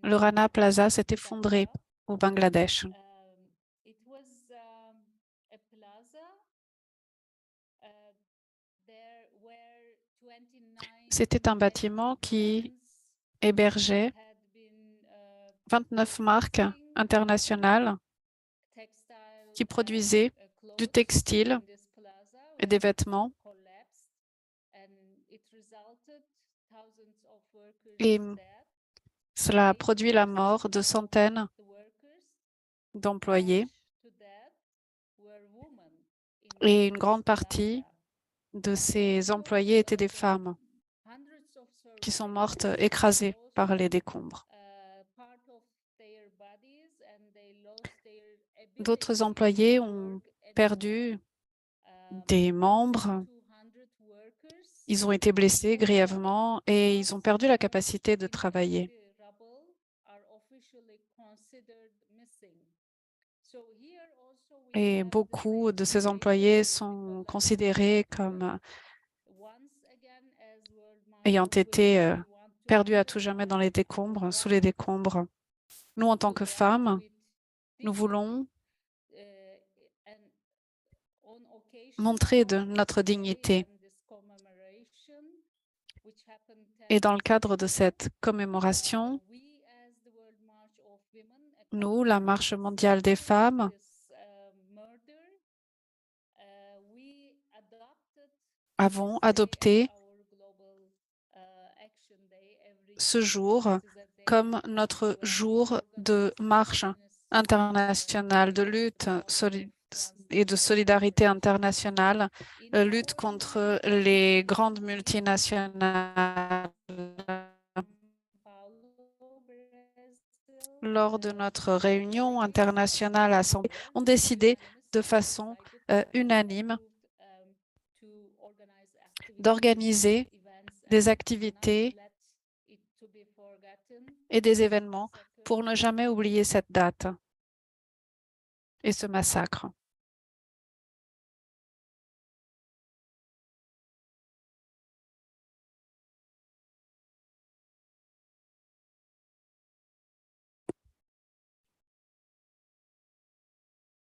Le Rana Plaza s'est effondré au Bangladesh. C'était un bâtiment qui hébergeait 29 marques internationales qui produisaient du textile et des vêtements. Et cela a produit la mort de centaines d'employés et une grande partie de ces employés étaient des femmes qui sont mortes écrasées par les décombres. D'autres employés ont perdu des membres, ils ont été blessés grièvement et ils ont perdu la capacité de travailler. Et beaucoup de ces employés sont considérés comme ayant été perdus à tout jamais dans les décombres, sous les décombres. Nous, en tant que femmes, nous voulons montrer de notre dignité. Et dans le cadre de cette commémoration, nous, la Marche mondiale des femmes, avons adopté ce jour comme notre jour de marche internationale, de lutte et de solidarité internationale, lutte contre les grandes multinationales. Lors de notre réunion internationale assemblée, ont décidé de façon unanime d'organiser des activités et des événements pour ne jamais oublier cette date et ce massacre.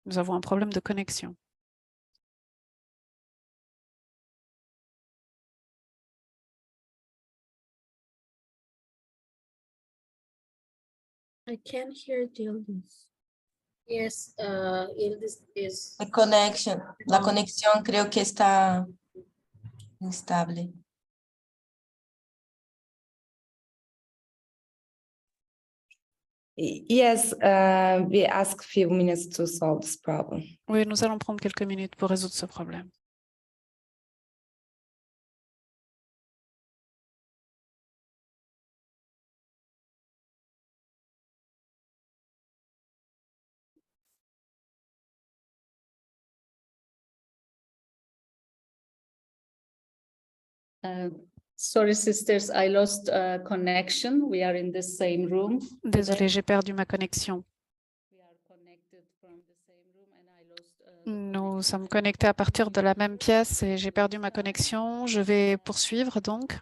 Nous avons un problème de connexion. I can't hear Yildiz. Yes, Yildiz is. La conexión creo que está inestable. Yes, we ask few minutes to solve this problem. Oui, nous allons prendre quelques minutes pour résoudre ce problème. Sorry, sisters, I lost connection. We are in the same room. Désolée, j'ai perdu ma connexion. Nous sommes connectés à partir de la même pièce et j'ai perdu ma connexion. Je vais poursuivre donc.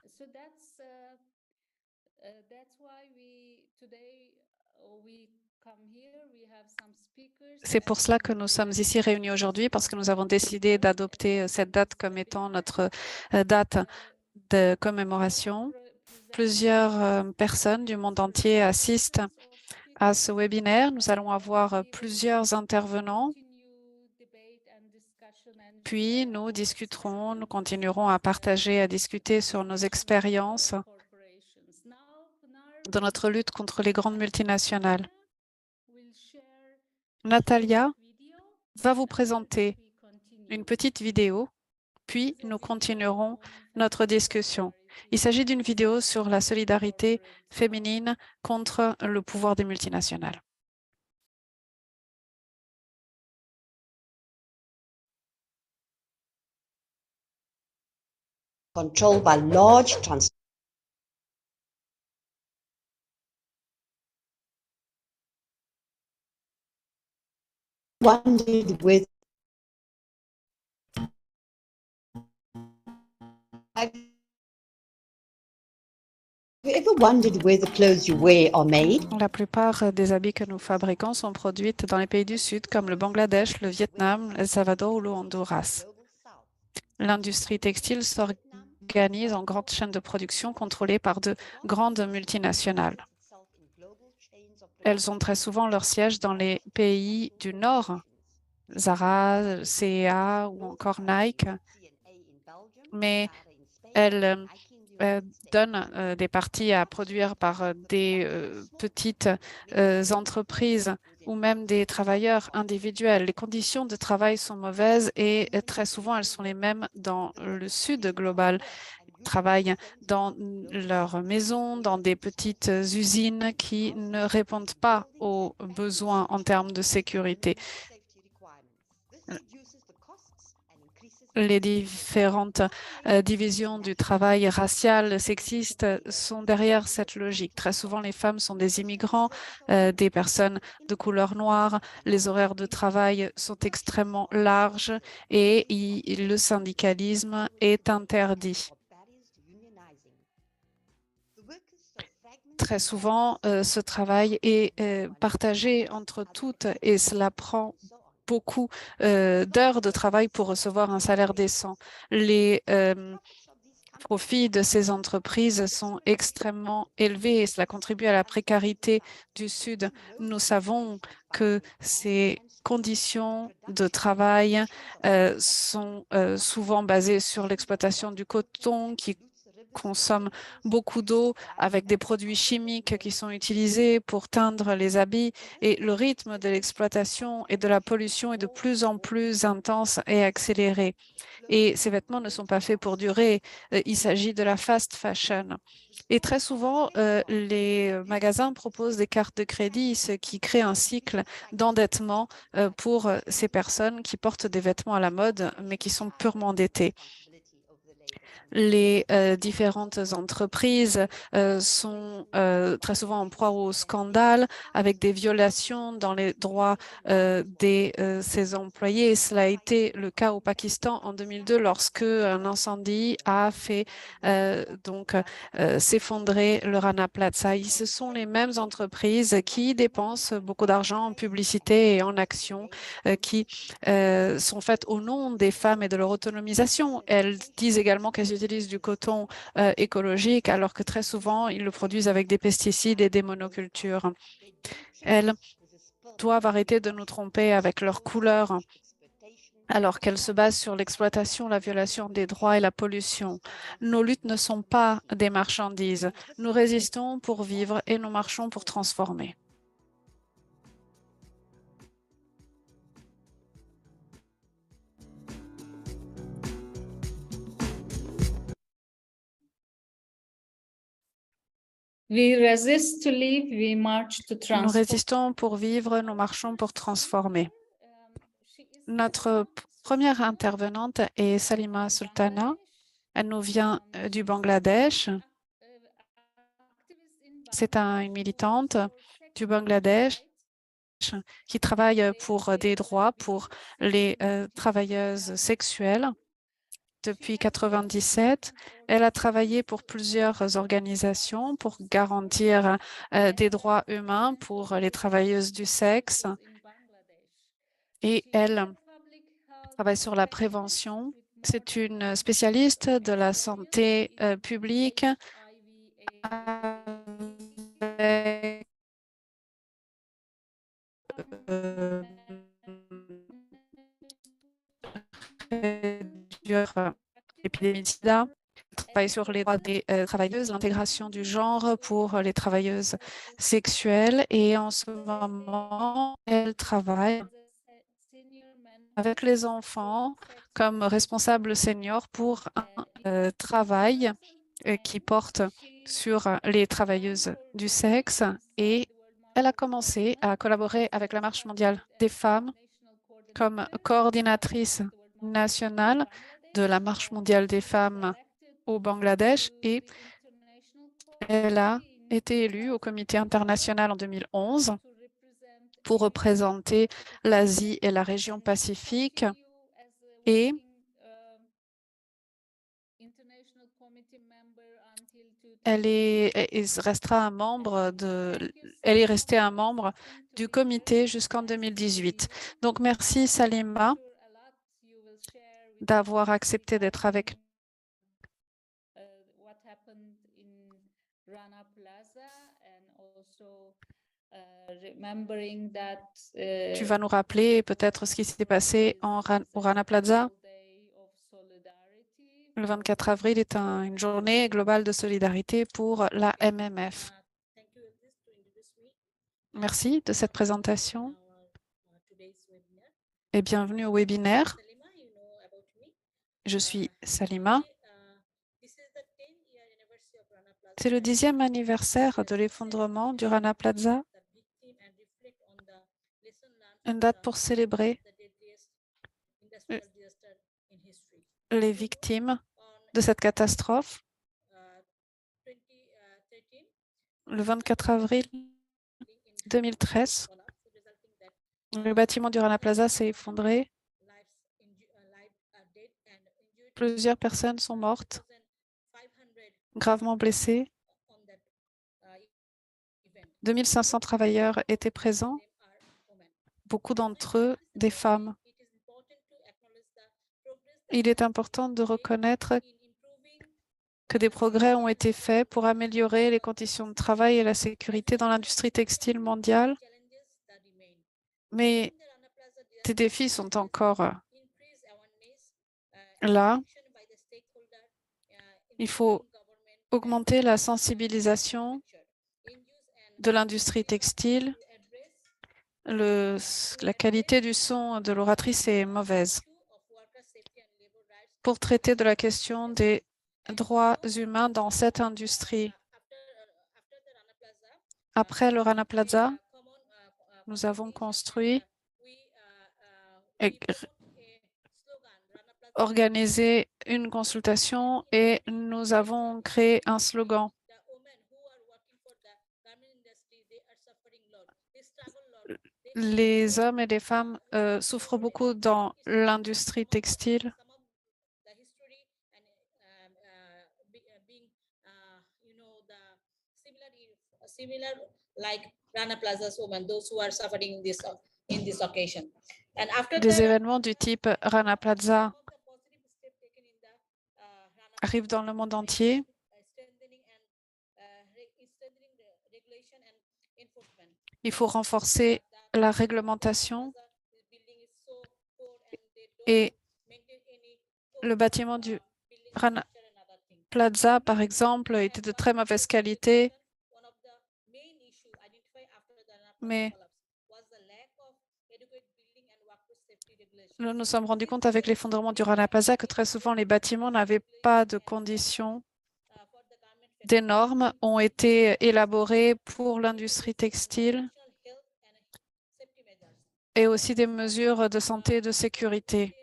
C'est pour cela que nous sommes ici réunis aujourd'hui, parce que nous avons décidé d'adopter cette date comme étant notre date de commémoration. Plusieurs personnes du monde entier assistent à ce webinaire. Nous allons avoir plusieurs intervenants. Puis nous discuterons, nous continuerons à partager, à discuter sur nos expériences dans notre lutte contre les grandes multinationales. Natalia va vous présenter une petite vidéo, puis nous continuerons notre discussion. Il s'agit d'une vidéo sur la solidarité féminine contre le pouvoir des multinationales. Controlled by large with you ever wondered where the clothes you wear are made? La plupart des habits que nous fabriquons sont produits dans les pays du Sud comme le Bangladesh, le Vietnam, El Salvador ou le Honduras. L'industrie textile s'organise en grandes chaînes de production contrôlées par de grandes multinationales. Elles ont très souvent leur siège dans les pays du Nord, Zara, C&A ou encore Nike, mais elles donnent des parties à produire par des petites entreprises ou même des travailleurs individuels. Les conditions de travail sont mauvaises et très souvent elles sont les mêmes dans le sud global. Ils travaillent dans leur maison, dans des petites usines qui ne répondent pas aux besoins en termes de sécurité. Les différentes divisions du travail racial, sexiste sont derrière cette logique. Très souvent, les femmes sont des immigrants, des personnes de couleur noire. Les horaires de travail sont extrêmement larges et le syndicalisme est interdit. Très souvent, ce travail est partagé entre toutes et cela prend beaucoup d'heures de travail pour recevoir un salaire décent. Les profits de ces entreprises sont extrêmement élevés et cela contribue à la précarité du Sud. Nous savons que ces conditions de travail sont souvent basées sur l'exploitation du coton qui consomme beaucoup d'eau avec des produits chimiques qui sont utilisés pour teindre les habits et le rythme de l'exploitation et de la pollution est de plus en plus intense et accéléré. Et ces vêtements ne sont pas faits pour durer. Il s'agit de la fast fashion. Et très souvent, les magasins proposent des cartes de crédit, ce qui crée un cycle d'endettement pour ces personnes qui portent des vêtements à la mode, mais qui sont purement endettées. Les différentes entreprises sont très souvent en proie au scandale avec des violations dans les droits de ses employés. Et cela a été le cas au Pakistan en 2002 lorsque un incendie a fait s'effondrer le Rana Plaza. Ce sont les mêmes entreprises qui dépensent beaucoup d'argent en publicité et en actions qui sont faites au nom des femmes et de leur autonomisation. Elles disent également qu'elles utilisent du coton écologique alors que très souvent, ils le produisent avec des pesticides et des monocultures. Elles doivent arrêter de nous tromper avec leurs couleurs alors qu'elles se basent sur l'exploitation, la violation des droits et la pollution. Nos luttes ne sont pas des marchandises. Nous résistons pour vivre et nous marchons pour transformer. We resist to live, we march to Nous transform. résistons pour vivre, nous marchons pour transformer. Notre première intervenante est Salima Sultana. Elle nous vient du Bangladesh. C'est une militante du Bangladesh qui travaille pour des droits pour les travailleuses sexuelles. Depuis 1997, elle a travaillé pour plusieurs organisations pour garantir des droits humains pour les travailleuses du sexe et elle travaille sur la prévention. C'est une spécialiste de la santé publique avec l'épidémie de sida. Elle travaille sur les droits des travailleuses, l'intégration du genre pour les travailleuses sexuelles et en ce moment, elle travaille avec les enfants comme responsable senior pour un travail qui porte sur les travailleuses du sexe et elle a commencé à collaborer avec la Marche mondiale des femmes comme coordinatrice nationale de la Marche mondiale des femmes au Bangladesh et elle a été élue au comité international en 2011 pour représenter l'Asie et la région Pacifique et elle restera un membre elle est restée un membre du comité jusqu'en 2018. Donc, merci Salima d'avoir accepté d'être avec nous. What happened in Rana Plaza and also remembering that Tu vas nous rappeler peut-être ce qui s'est passé au Rana Plaza. Le 24 avril est une journée globale de solidarité pour la MMF. Thank you, Elvis, to introduce me. Merci de cette présentation Our today's webinar. et bienvenue au webinaire. Salima, you know about me. Je suis Salima. This is the 10-year anniversary of Rana Plaza. C'est le 10e anniversaire de l'effondrement du Rana Plaza, The victim and reflect on the lesson learned une from date the pour célébrer the deadliest industrial disaster in history. les victimes de cette catastrophe. 2013, Le 24 avril 2013, le bâtiment du Rana Plaza s'est effondré. Plusieurs personnes sont mortes, gravement blessées. 2500 travailleurs étaient présents, beaucoup d'entre eux des femmes. Il est important de reconnaître que des progrès ont été faits pour améliorer les conditions de travail et la sécurité dans l'industrie textile mondiale, mais des défis sont encore là. Il faut augmenter la sensibilisation de l'industrie textile. La qualité du son de l'oratrice est mauvaise. Pour traiter de la question des droits humains dans cette industrie. Après le Rana Plaza, nous avons construit et organisé une consultation et nous avons créé un slogan. Les hommes et les femmes souffrent beaucoup dans l'industrie textile. Similar like Rana Plaza's women, those who are suffering in this occasion. And after Des the événements du type Rana Plaza arrivent dans le monde entier. Il faut renforcer la réglementation et le bâtiment du Rana Plaza, par exemple, était de très mauvaise qualité, mais nous nous sommes rendus compte avec l'effondrement du Rana Plaza que très souvent les bâtiments n'avaient pas de conditions. Des normes ont été élaborées pour l'industrie textile et aussi des mesures de santé et de sécurité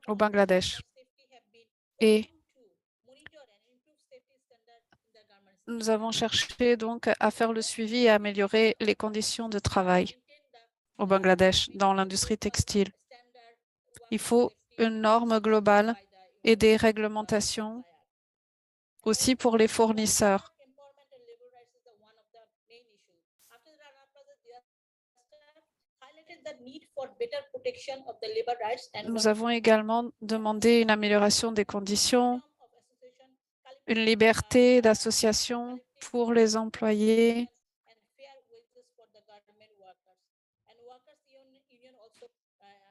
au Bangladesh. Et nous avons cherché donc à faire le suivi et à améliorer les conditions de travail au Bangladesh dans l'industrie textile. Il faut une norme globale et des réglementations aussi pour les fournisseurs. Nous avons également demandé une amélioration des conditions, une liberté d'association pour les employés,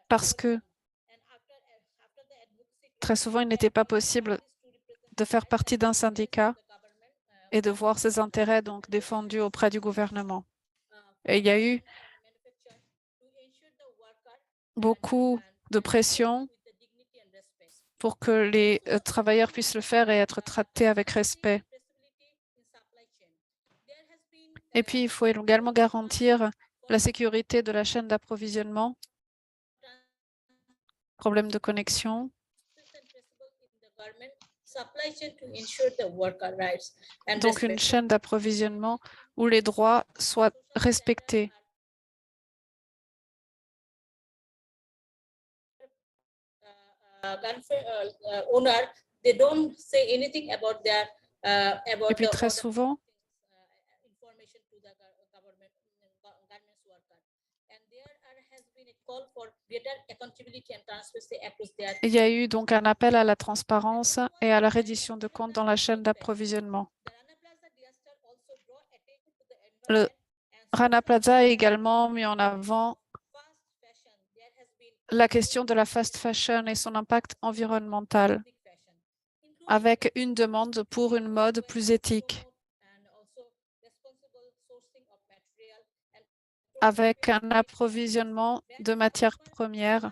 parce que très souvent, il n'était pas possible de faire partie d'un syndicat et de voir ses intérêts donc défendus auprès du gouvernement. Et il y a eu beaucoup de pression pour que les travailleurs puissent le faire et être traités avec respect. Et puis, il faut également garantir la sécurité de la chaîne d'approvisionnement, problème de connexion. Donc, une chaîne d'approvisionnement où les droits soient respectés. owner, they don't say anything about their about Et puis the très order souvent, information to the government garments worker. And has been a call for greater accountability and transparency across their. il y a eu donc un appel à la transparence et à la reddition de comptes dans la chaîne d'approvisionnement. Le Rana Plaza a également mis en avant la question de la fast fashion et son impact environnemental, avec une demande pour une mode plus éthique, avec un approvisionnement de matières premières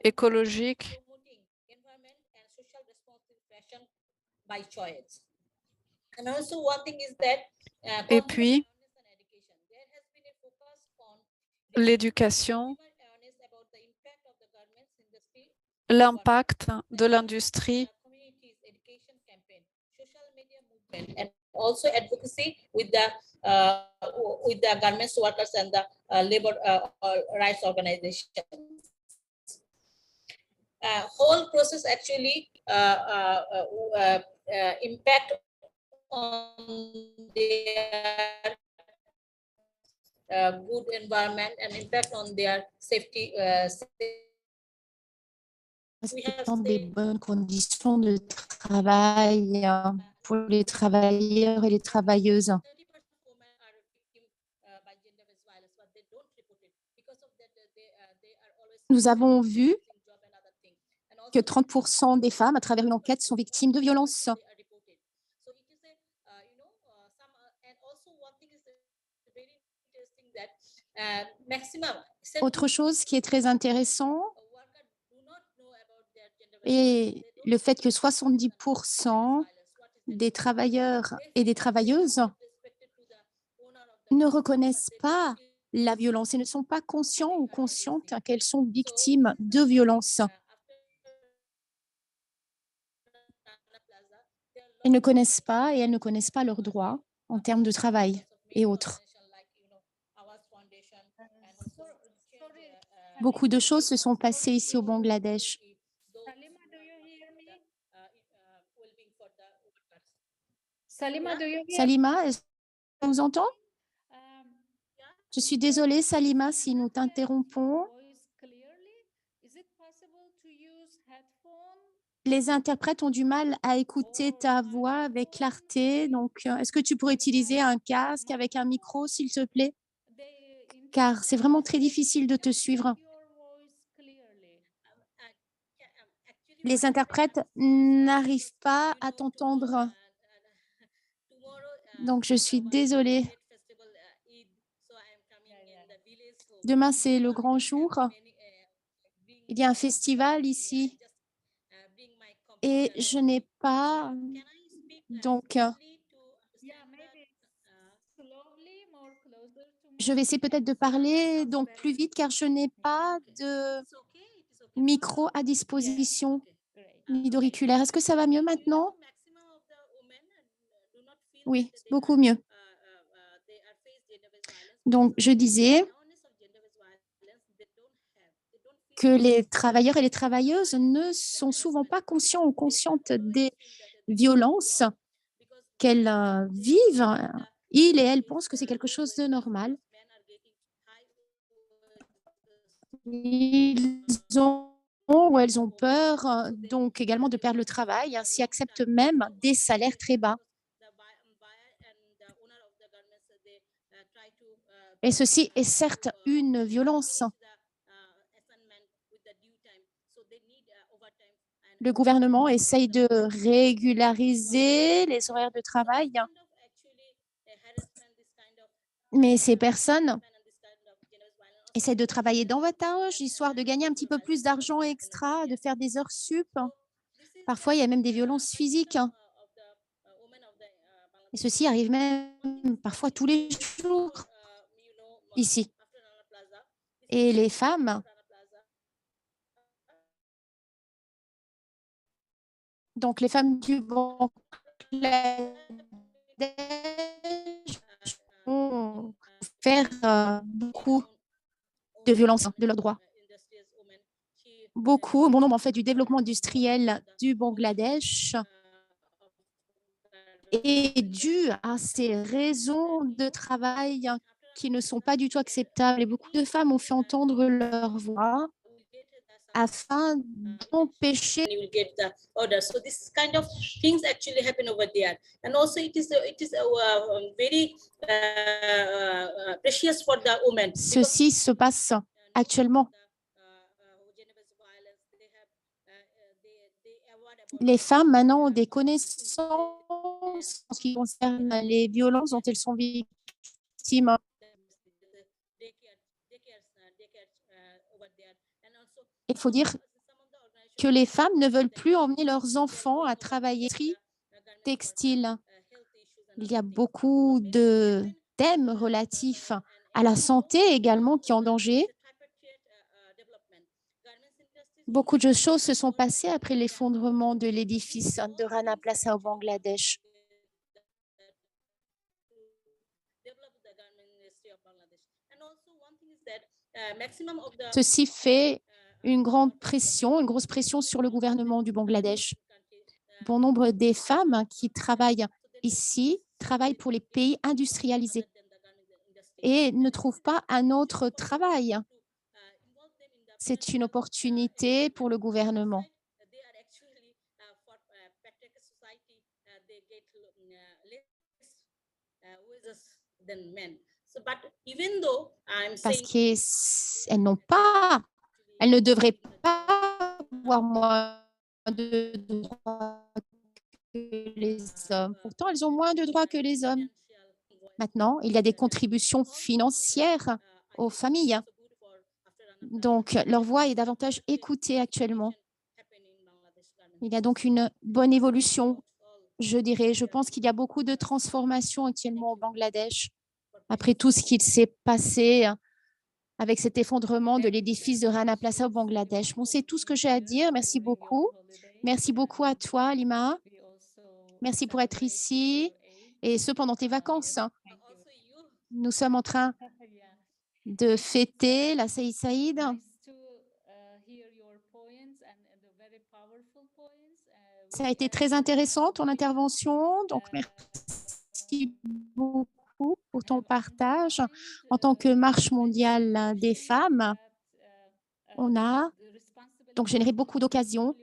écologiques et puis l'éducation, l'impact de l'industrie and also advocacy with the garments workers and the labor rights organizations. Whole process actually impact on their good environment and impact on their safety. Respectant des bonnes conditions de travail pour les travailleurs et les travailleuses. Nous avons vu que 30% des femmes, à travers une enquête, sont victimes de violences. Autre chose qui est très intéressant est le fait que 70% des travailleurs et des travailleuses ne reconnaissent pas la violence et ne sont pas conscients ou conscientes qu'elles sont victimes de violences. Elles ne connaissent pas et elles ne connaissent pas leurs droits en termes de travail et autres. Beaucoup de choses se sont passées ici au Bangladesh. Salima, do you hear? Salima, est-ce qu'on nous entend? Je suis désolée, Salima, si nous t'interrompons. Les interprètes ont du mal à écouter ta voix avec clarté. Donc, est-ce que tu pourrais utiliser un casque avec un micro, s'il te plaît? Car c'est vraiment très difficile de te suivre. Les interprètes n'arrivent pas à t'entendre. Donc, je suis désolée. Demain, c'est le grand jour. Il y a un festival ici. Et je n'ai pas... Donc, je vais essayer peut-être de parler donc plus vite car je n'ai pas de micro à disposition ni d'auriculaire. Est-ce que ça va mieux maintenant? Oui, beaucoup mieux. Donc, je disais que les travailleurs et les travailleuses ne sont souvent pas conscients ou conscientes des violences qu'elles vivent. Ils et elles pensent que c'est quelque chose de normal. Elles ont peur donc également de perdre le travail, ainsi acceptent même des salaires très bas. Et ceci est certes une violence. Le gouvernement essaye de régulariser les horaires de travail, mais ces personnes essaient de travailler davantage, histoire de gagner un petit peu plus d'argent extra, de faire des heures sup. Parfois, il y a même des violences physiques. Et ceci arrive même parfois tous les jours ici. Et les femmes, donc les femmes du Bangladesh vont faire beaucoup de violences de leurs droits. beaucoup, bon nombre en fait du développement industriel du Bangladesh est dû à ces raisons de travail qui ne sont pas du tout acceptables. Et beaucoup de femmes ont fait entendre leur voix afin d'empêcher you will get the order. So this kind of things actually happen over there, and also it is very precious for the women. ceci se passe actuellement. Les femmes maintenant ont des connaissances en ce qui concerne les violences dont elles sont victimes. Il faut dire que les femmes ne veulent plus emmener leurs enfants à travailler textile. Il y a beaucoup de thèmes relatifs à la santé également qui sont en danger. Beaucoup de choses se sont passées après l'effondrement de l'édifice de Rana Plaza au Bangladesh. Ceci fait une grosse pression sur le gouvernement du Bangladesh. Bon nombre des femmes qui travaillent ici travaillent pour les pays industrialisés et ne trouvent pas un autre travail. C'est une opportunité pour le gouvernement. Parce qu'elles ne devraient pas avoir moins de droits que les hommes. Pourtant, elles ont moins de droits que les hommes. Maintenant, il y a des contributions financières aux familles. Donc, leur voix est davantage écoutée actuellement. Il y a donc une bonne évolution, je dirais. Je pense qu'il y a beaucoup de transformations actuellement au Bangladesh. Après tout ce qui s'est passé avec cet effondrement de l'édifice de Rana Plaza au Bangladesh. Bon, c'est tout ce que j'ai à dire. Merci beaucoup. Merci beaucoup à toi, Lima. Merci pour être ici et ce pendant tes vacances. Nous sommes en train de fêter la Saïd Saïd. Ça a été très intéressant, ton intervention. Donc, merci beaucoup pour ton partage. En tant que marche mondiale des femmes, on a donc généré beaucoup d'occasions.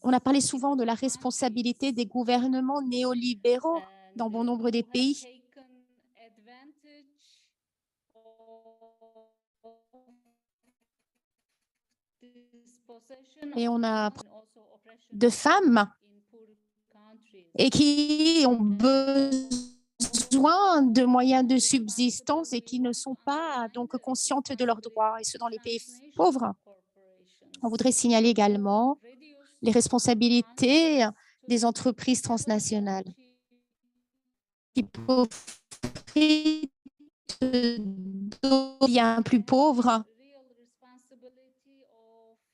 On a parlé souvent de la responsabilité des gouvernements néolibéraux dans bon nombre des pays. Et on a de femmes et qui ont besoin de moyens de subsistance et qui ne sont pas donc conscientes de leurs droits, et ce dans les pays pauvres. On voudrait signaler également les responsabilités des entreprises transnationales qui profitent de biens plus pauvres.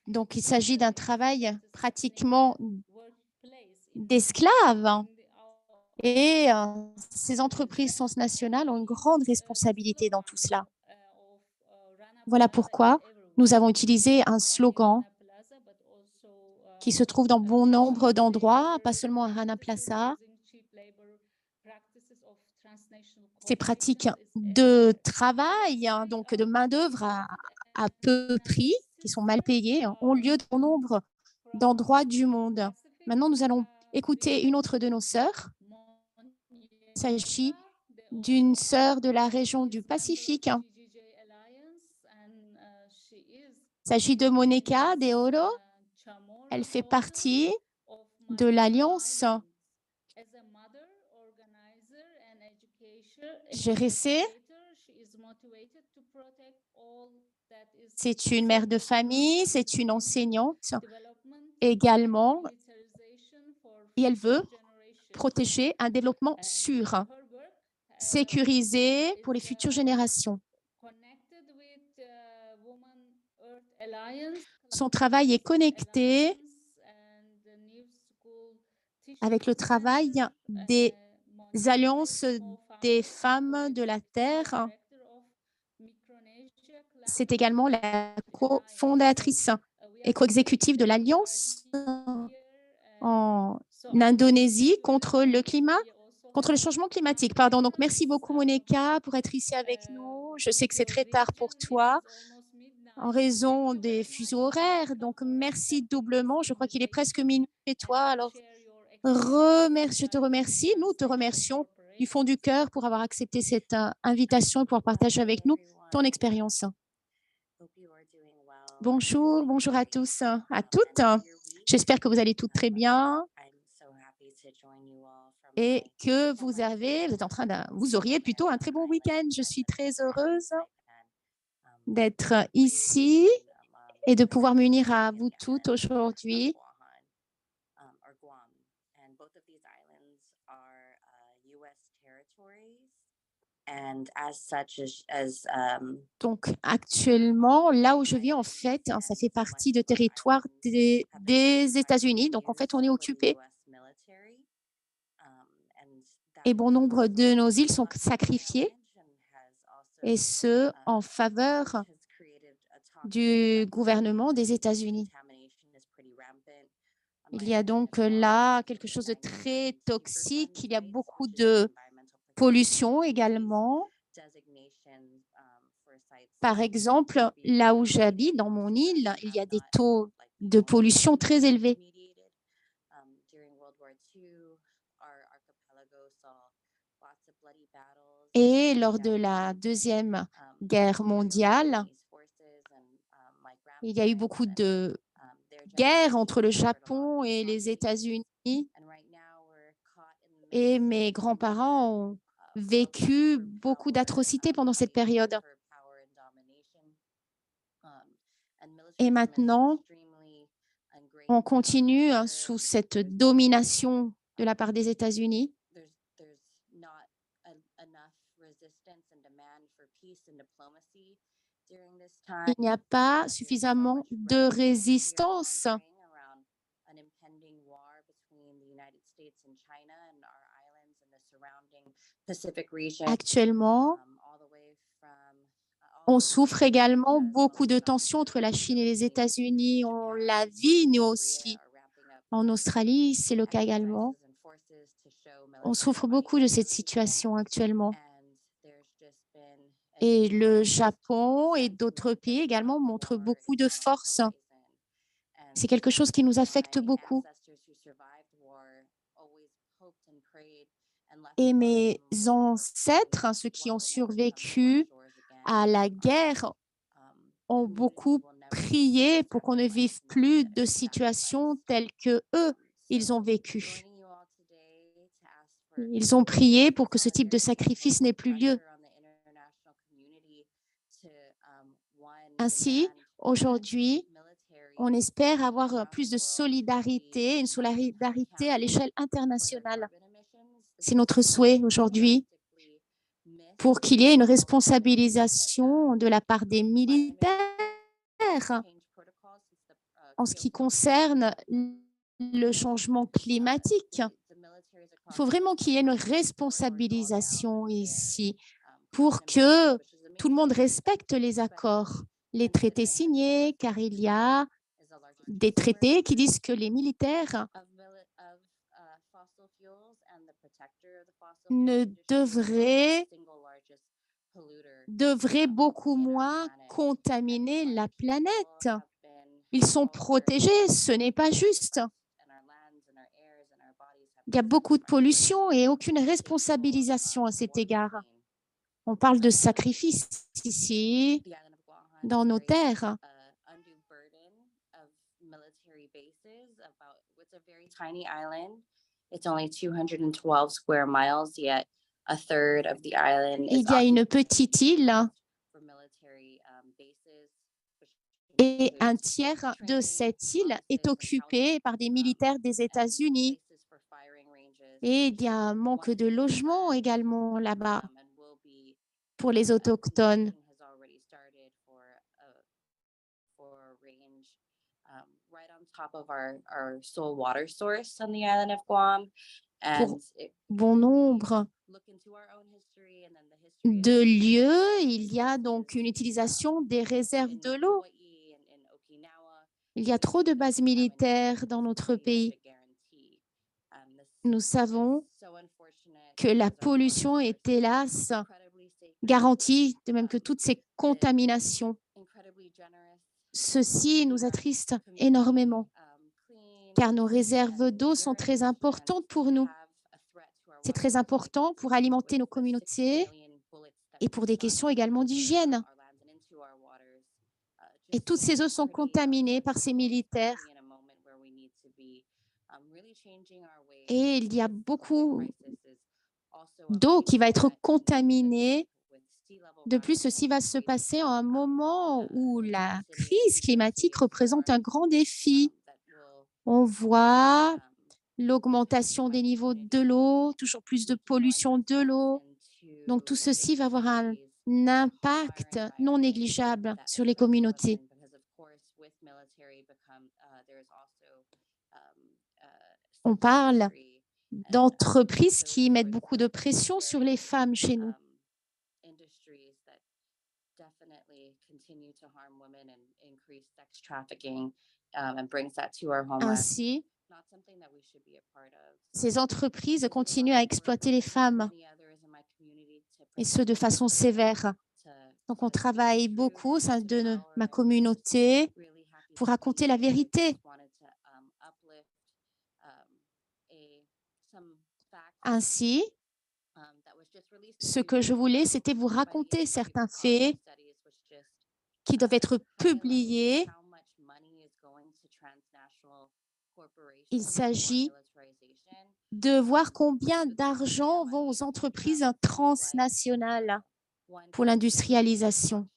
Donc, il s'agit d'un travail pratiquement d'esclaves. Et ces entreprises transnationales ont une grande responsabilité dans tout cela. Voilà pourquoi nous avons utilisé un slogan qui se trouve dans bon nombre d'endroits, pas seulement à Rana Plaza. Ces pratiques de travail, donc de main-d'œuvre à peu prix, qui sont mal payées, ont lieu dans bon nombre d'endroits du monde. Maintenant, nous allons écouter une autre de nos sœurs. Il s'agit d'une sœur de la région du Pacifique. Il s'agit de Monica De Oro. Elle fait partie de l'Alliance GRC. C'est une mère de famille, c'est une enseignante également. Et elle veut protéger un développement sûr, sécurisé pour les futures générations. Son travail est connecté avec le travail des alliances des femmes de la Terre. C'est également la cofondatrice éco-exécutif de l'Alliance en Indonésie contre le climat, contre le changement climatique. Pardon. Donc, merci beaucoup, Monica, pour être ici avec nous. Je sais que c'est très tard pour toi en raison des fuseaux horaires. Donc, merci doublement. Je crois qu'il est presque minuit chez toi. Alors, je te remercie. Nous te remercions du fond du cœur pour avoir accepté cette invitation et pour partager avec nous ton expérience. Bonjour, bonjour à tous, à toutes. J'espère que vous allez toutes très bien et que vous êtes en train vous auriez plutôt un très bon week-end. Je suis très heureuse d'être ici et de pouvoir m'unir à vous toutes aujourd'hui. Donc, actuellement, là où je vis, en fait, ça fait partie de territoire des États-Unis. Donc, en fait, on est occupé. Et bon nombre de nos îles sont sacrifiées, et ce, en faveur du gouvernement des États-Unis. Il y a donc là quelque chose de très toxique. Il y a beaucoup de pollution également. Par exemple, là où j'habite, dans mon île, il y a des taux de pollution très élevés. Et lors de la Deuxième Guerre mondiale, il y a eu beaucoup de guerres entre le Japon et les États-Unis. Et mes grands-parents ont vécu beaucoup d'atrocités pendant cette période. Et maintenant, on continue sous cette domination de la part des États-Unis. Il n'y a pas suffisamment de résistance actuellement. On souffre également beaucoup de tensions entre la Chine et les États-Unis. On la vit, nous aussi. En Australie, c'est le cas également. On souffre beaucoup de cette situation actuellement. Et le Japon et d'autres pays également montrent beaucoup de force. C'est quelque chose qui nous affecte beaucoup. Et mes ancêtres, ceux qui ont survécu à la guerre, ont beaucoup prié pour qu'on ne vive plus de situations telles que eux, ils ont vécu. Ils ont prié pour que ce type de sacrifice n'ait plus lieu. Ainsi, aujourd'hui, on espère avoir plus de solidarité, une solidarité à l'échelle internationale. C'est notre souhait aujourd'hui pour qu'il y ait une responsabilisation de la part des militaires en ce qui concerne le changement climatique. Il faut vraiment qu'il y ait une responsabilisation ici pour que tout le monde respecte les accords, les traités signés, car il y a des traités qui disent que les militaires ne devraient beaucoup moins contaminer la planète. Ils sont protégés, ce n'est pas juste. Il y a beaucoup de pollution et aucune responsabilisation à cet égard. On parle de sacrifice ici, dans nos terres. Il y a une petite île et un tiers de cette île est occupé par des militaires des États-Unis. Et il y a un manque de logement également là-bas pour les autochtones. Pour bon nombre de lieux, il y a donc une utilisation des réserves de l'eau. Il y a trop de bases militaires dans notre pays. Nous savons que la pollution est hélas garantie, de même que toutes ces contaminations. Ceci nous attriste énormément, car nos réserves d'eau sont très importantes pour nous. C'est très important pour alimenter nos communautés et pour des questions également d'hygiène. Et toutes ces eaux sont contaminées par ces militaires. Et il y a beaucoup d'eau qui va être contaminée. De plus, ceci va se passer à un moment où la crise climatique représente un grand défi. On voit l'augmentation des niveaux de l'eau, toujours plus de pollution de l'eau. Donc, tout ceci va avoir un impact non négligeable sur les communautés. On parle d'entreprises qui mettent beaucoup de pression sur les femmes chez nous. Ainsi, ces entreprises continuent à exploiter les femmes, et ce de façon sévère. Donc, on travaille beaucoup au sein de ma communauté pour raconter la vérité. Ainsi, ce que je voulais, c'était vous raconter certains faits qui doivent être publiés. Il s'agit de voir combien d'argent vont aux entreprises transnationales pour l'industrialisation.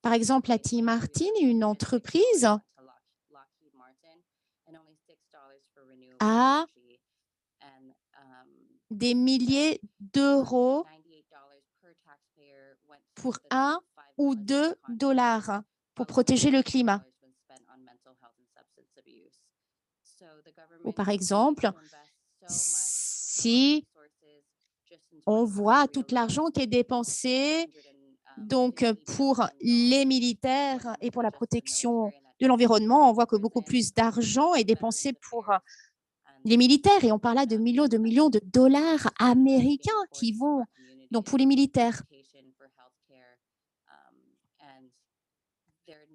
Par exemple, Lockheed Martin, une entreprise, a des milliers d'euros pour 1 ou 2 dollars pour protéger le climat. Ou par exemple, si on voit tout l'argent qui est dépensé donc pour les militaires et pour la protection de l'environnement, on voit que beaucoup plus d'argent est dépensé pour les militaires et on parle là de millions de dollars américains qui vont donc pour les militaires.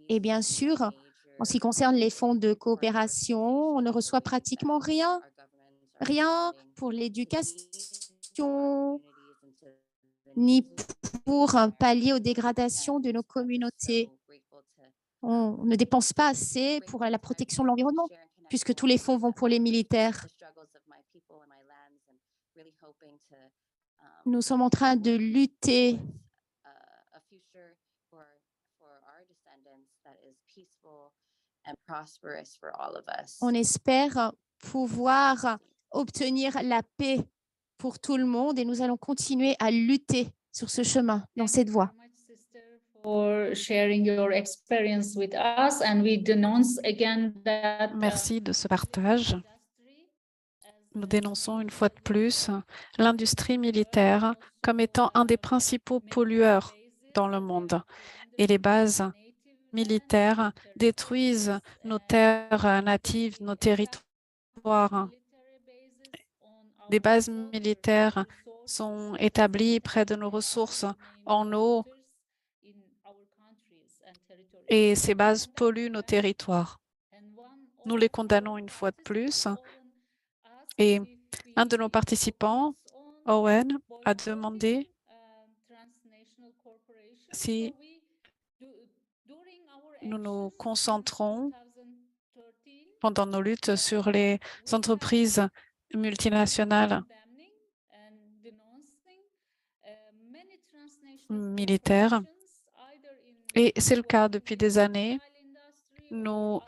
Et bien sûr, en ce qui concerne les fonds de coopération, on ne reçoit pratiquement rien pour l'éducation, ni pour pallier aux dégradations de nos communautés. On ne dépense pas assez pour la protection de l'environnement, puisque tous les fonds vont pour les militaires. Nous sommes en train de lutter on espère pouvoir obtenir la paix pour tout le monde et nous allons continuer à lutter sur ce chemin, dans cette voie. Merci de ce partage. Nous dénonçons une fois de plus l'industrie militaire comme étant un des principaux pollueurs dans le monde et les bases militaires détruisent nos terres natives, nos territoires. Des bases militaires sont établies près de nos ressources en eau et ces bases polluent nos territoires. Nous les condamnons une fois de plus et un de nos participants, Owen, a demandé si nous nous concentrons pendant nos luttes sur les entreprises multinationales militaires. Et c'est le cas depuis des années. Nous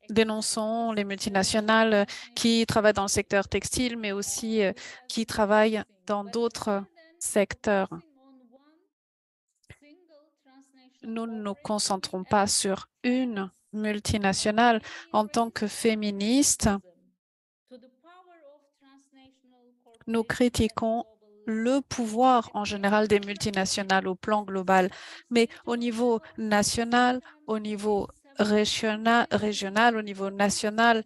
dénonçons les multinationales qui travaillent dans le secteur textile, mais aussi qui travaillent dans d'autres secteurs. Nous ne nous concentrons pas sur une multinationale. En tant que féministes, nous critiquons le pouvoir en général des multinationales au plan global, mais au niveau national, au niveau régional, au niveau national.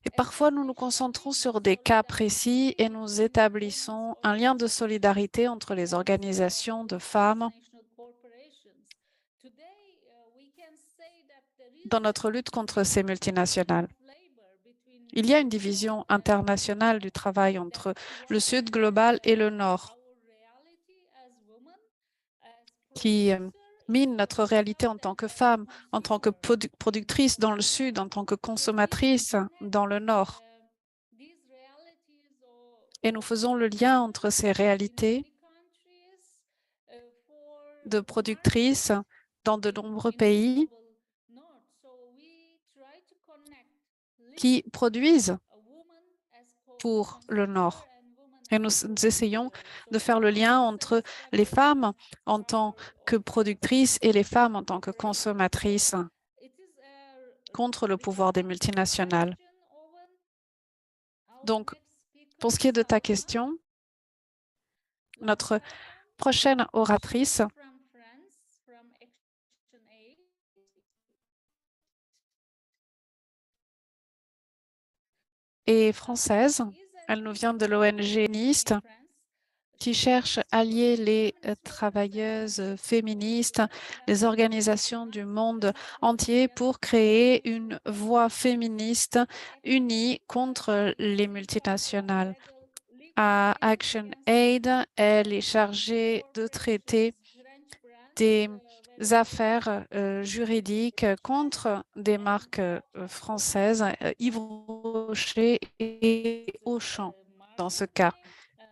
Et parfois, nous nous concentrons sur des cas précis et nous établissons un lien de solidarité entre les organisations de femmes dans notre lutte contre ces multinationales. Il y a une division internationale du travail entre le Sud global et le Nord qui mine notre réalité en tant que femme, en tant que productrice dans le Sud, en tant que consommatrice dans le Nord. Et nous faisons le lien entre ces réalités de productrices dans de nombreux pays qui produisent pour le Nord. Et nous essayons de faire le lien entre les femmes en tant que productrices et les femmes en tant que consommatrices contre le pouvoir des multinationales. Donc, pour ce qui est de ta question, notre prochaine oratrice est française. Elle nous vient de l'ONG NIST qui cherche à lier les travailleuses féministes, les organisations du monde entier pour créer une voix féministe unie contre les multinationales. À ActionAid, elle est chargée de traiter des affaires juridiques contre des marques françaises, Yves Rocher et Auchan dans ce cas.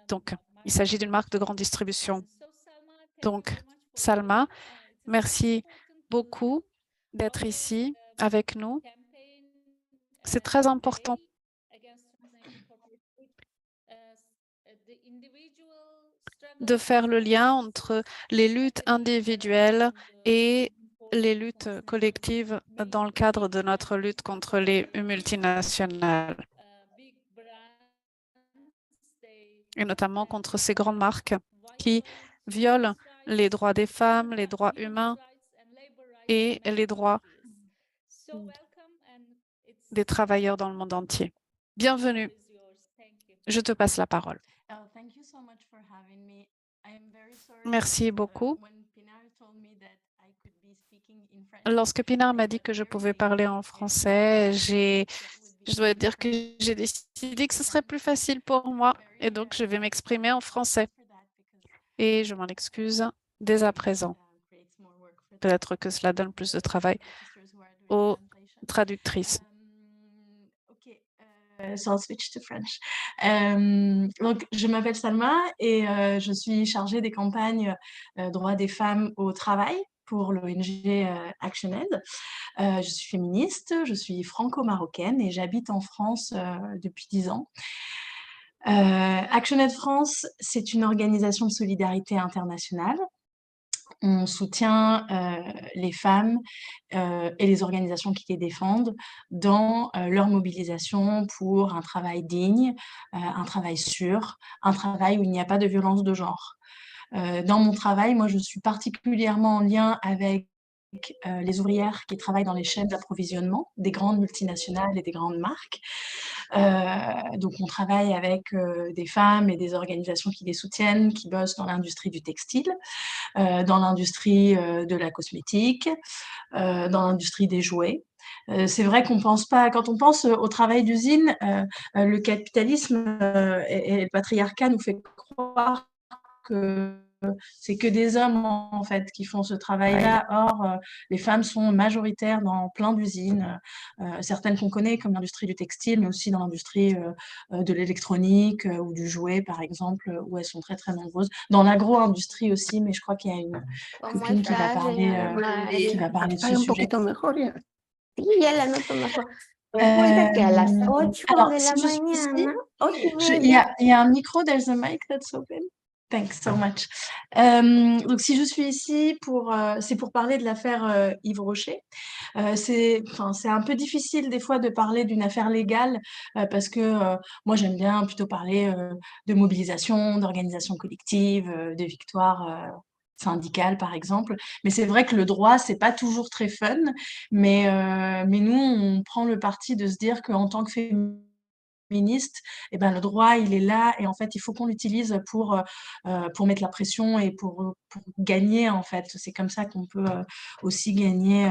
Donc, il s'agit d'une marque de grande distribution. Donc, Salma, merci beaucoup d'être ici avec nous. C'est très important de faire le lien entre les luttes individuelles et les luttes collectives dans le cadre de notre lutte contre les multinationales, et notamment contre ces grandes marques qui violent les droits des femmes, les droits humains et les droits des travailleurs dans le monde entier. Bienvenue. Je te passe la parole. Merci beaucoup. Lorsque Pinar m'a dit que je pouvais parler en français, je dois dire que j'ai décidé que ce serait plus facile pour moi et donc je vais m'exprimer en français. Et je m'en excuse dès à présent. Peut-être que cela donne plus de travail aux traductrices. So I'll switch to French. Donc, je m'appelle Salma et je suis chargée des campagnes droits des femmes au travail pour l'ONG ActionAid. Je suis féministe, je suis franco-marocaine et j'habite en France depuis 10 ans. ActionAid France, c'est une organisation de solidarité internationale. On soutient les femmes et les organisations qui les défendent dans leur mobilisation pour un travail digne, un travail sûr, un travail où il n'y a pas de violence de genre. Dans mon travail, moi, je suis particulièrement en lien avec les ouvrières qui travaillent dans les chaînes d'approvisionnement des grandes multinationales et des grandes marques. Donc, on travaille avec des femmes et des organisations qui les soutiennent, qui bossent dans l'industrie du textile, dans l'industrie de la cosmétique, dans l'industrie des jouets. C'est vrai qu'on pense pas, quand on pense au travail d'usine, le capitalisme et le patriarcat nous fait croire que c'est que des hommes en fait qui font ce travail-là. Or, les femmes sont majoritaires dans plein d'usines, certaines qu'on connaît comme l'industrie du textile, mais aussi dans l'industrie de l'électronique ou du jouet par exemple, où elles sont très très nombreuses. Dans l'agro-industrie aussi, mais je crois qu'il y a une copine qui va parler de ce sujet. Sí, ya la noto mejor. Me cuenta que a las 8 alors, de la si je suis mañana, ici, 8:30. il y a un micro, there's a mic that's open. Thanks so much. Donc, si je suis ici c'est pour parler de l'affaire Yves Rocher. C'est un peu difficile des fois de parler d'une affaire légale parce que moi, j'aime bien plutôt parler de mobilisation, d'organisation collective, de victoire syndicale, par exemple. Mais c'est vrai que le droit, c'est pas toujours très fun. Mais nous, on prend le parti de se dire qu'en tant que féministe, eh ben, le droit, il est là et en fait, il faut qu'on l'utilise pour mettre la pression et pour gagner, en fait. C'est comme ça qu'on peut aussi gagner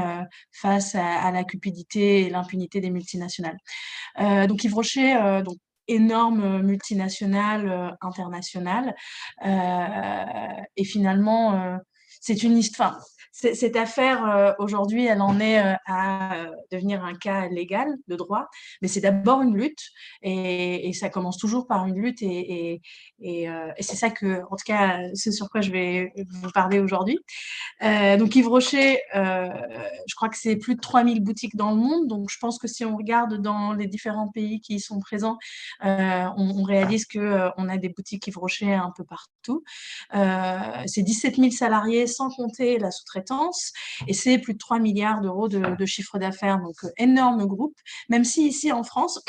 face à la cupidité et l'impunité des multinationales. Donc, Yves Rocher, donc, énorme multinationale internationale. Et finalement, c'est une histoire. Cette affaire, aujourd'hui, elle en est à devenir un cas légal de droit, mais c'est d'abord une lutte et ça commence toujours par une lutte et c'est ça que, en tout cas, c'est sur quoi je vais vous parler aujourd'hui. Donc Yves Rocher, je crois que c'est plus de 3000 boutiques dans le monde, donc je pense que si on regarde dans les différents pays qui y sont présents, on réalise qu'on a des boutiques Yves Rocher un peu partout. C'est 17 000 salariés sans compter la sous-traitance et c'est plus de 3 milliards d'euros de chiffre d'affaires, donc énorme groupe, même si ici en France,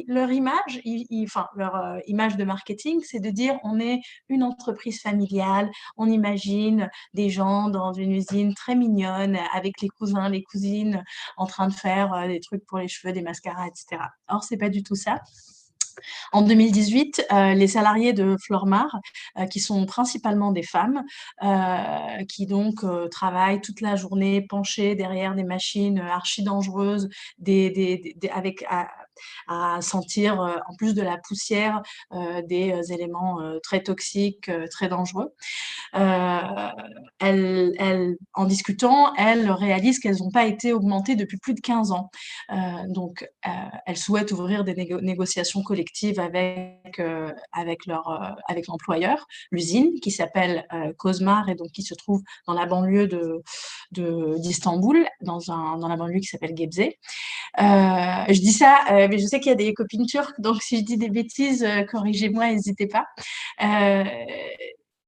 leur image de marketing, c'est de dire on est une entreprise familiale, on imagine des gens dans une usine très mignonne avec les cousins, les cousines en train de faire des trucs pour les cheveux, des mascaras, etc. Or, c'est pas du tout ça. En 2018, les salariés de Flormar, qui sont principalement des femmes, qui donc travaillent toute la journée penchées derrière des machines archi dangereuses, avec à sentir, en plus de la poussière, des éléments très toxiques, très dangereux. En discutant, elles réalisent qu'elles n'ont pas été augmentées depuis plus de 15 ans. Donc, elles souhaitent ouvrir des négociations collectives avec l'employeur, l'usine, qui s'appelle Cosmar et donc qui se trouve dans la banlieue d'Istanbul, dans la banlieue qui s'appelle Gebze. Je dis ça, mais je sais qu'il y a des copines turques, donc si je dis des bêtises, corrigez-moi, n'hésitez pas.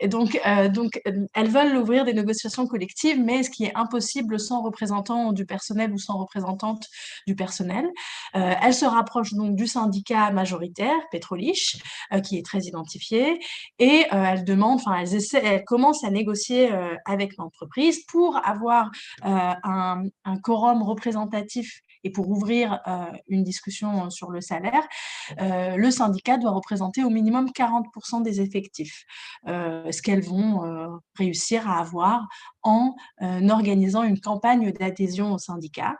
Et donc, elles veulent ouvrir des négociations collectives, mais ce qui est impossible sans représentant du personnel ou sans représentante du personnel. Elles se rapprochent donc du syndicat majoritaire, Petrolich, qui est très identifié, et elles commencent à négocier avec l'entreprise pour avoir un quorum représentatif et pour ouvrir une discussion sur le salaire. Le syndicat doit représenter au minimum 40% des effectifs, ce qu'elles vont réussir à avoir en organisant une campagne d'adhésion au syndicat.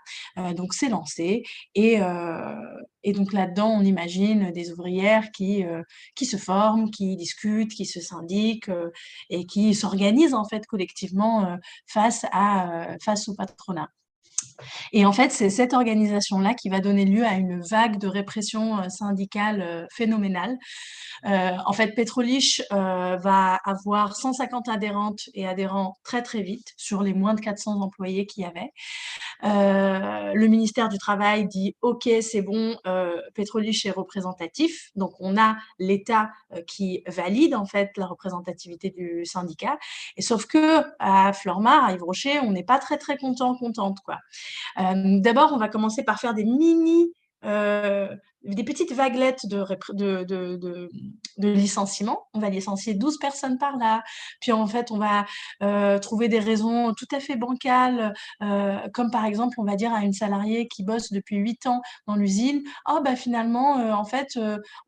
Donc, c'est lancé et donc là-dedans, on imagine des ouvrières qui se forment, qui discutent, qui se syndiquent et qui s'organisent en fait collectivement face au patronat. Et en fait, c'est cette organisation-là qui va donner lieu à une vague de répression syndicale phénoménale. En fait, Petrolich va avoir 150 adhérentes et adhérents très, très vite sur les moins de 400 employés qu'il y avait. Le ministère du Travail dit « Ok, c'est bon, Petrolich est représentatif ». Donc, on a l'État qui valide en fait la représentativité du syndicat. Et sauf que à Flormar, à Yves Rocher, on n'est pas très, très contente, quoi. D'abord, on va commencer par faire des petites vaguelettes de licenciement. On va licencier 12 personnes par là. Puis en fait, on va trouver des raisons tout à fait bancales, comme par exemple, on va dire à une salariée qui bosse depuis 8 ans dans l'usine, « Oh, bah finalement, en fait,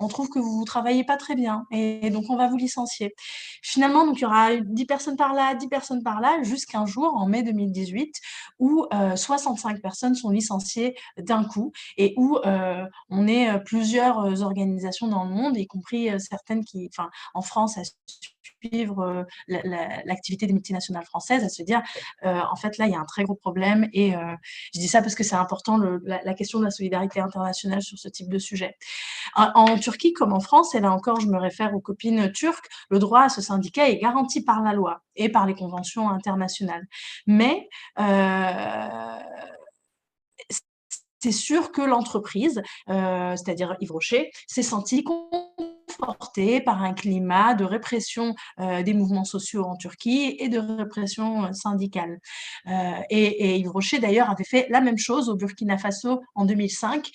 on trouve que vous ne travaillez pas très bien et donc on va vous licencier. » Finalement, donc, il y aura 10 personnes par là, 10 personnes par là, jusqu'un jour, en mai 2018, où 65 personnes sont licenciées d'un coup et où on est plusieurs organisations dans le monde, y compris certaines en France, à suivre l'activité des multinationales françaises, à se dire, en fait, là, il y a un très gros problème et je dis ça parce que c'est important, la question de la solidarité internationale sur ce type de sujet. En Turquie, comme en France, et là encore, je me réfère aux copines turques, le droit à ce syndicat est garanti par la loi et par les conventions internationales. Mais c'est sûr que l'entreprise, c'est-à-dire Yves Rocher, s'est sentie confortable portée par un climat de répression des mouvements sociaux en Turquie et de répression syndicale. Et Yves Rocher, d'ailleurs, avait fait la même chose au Burkina Faso en 2005,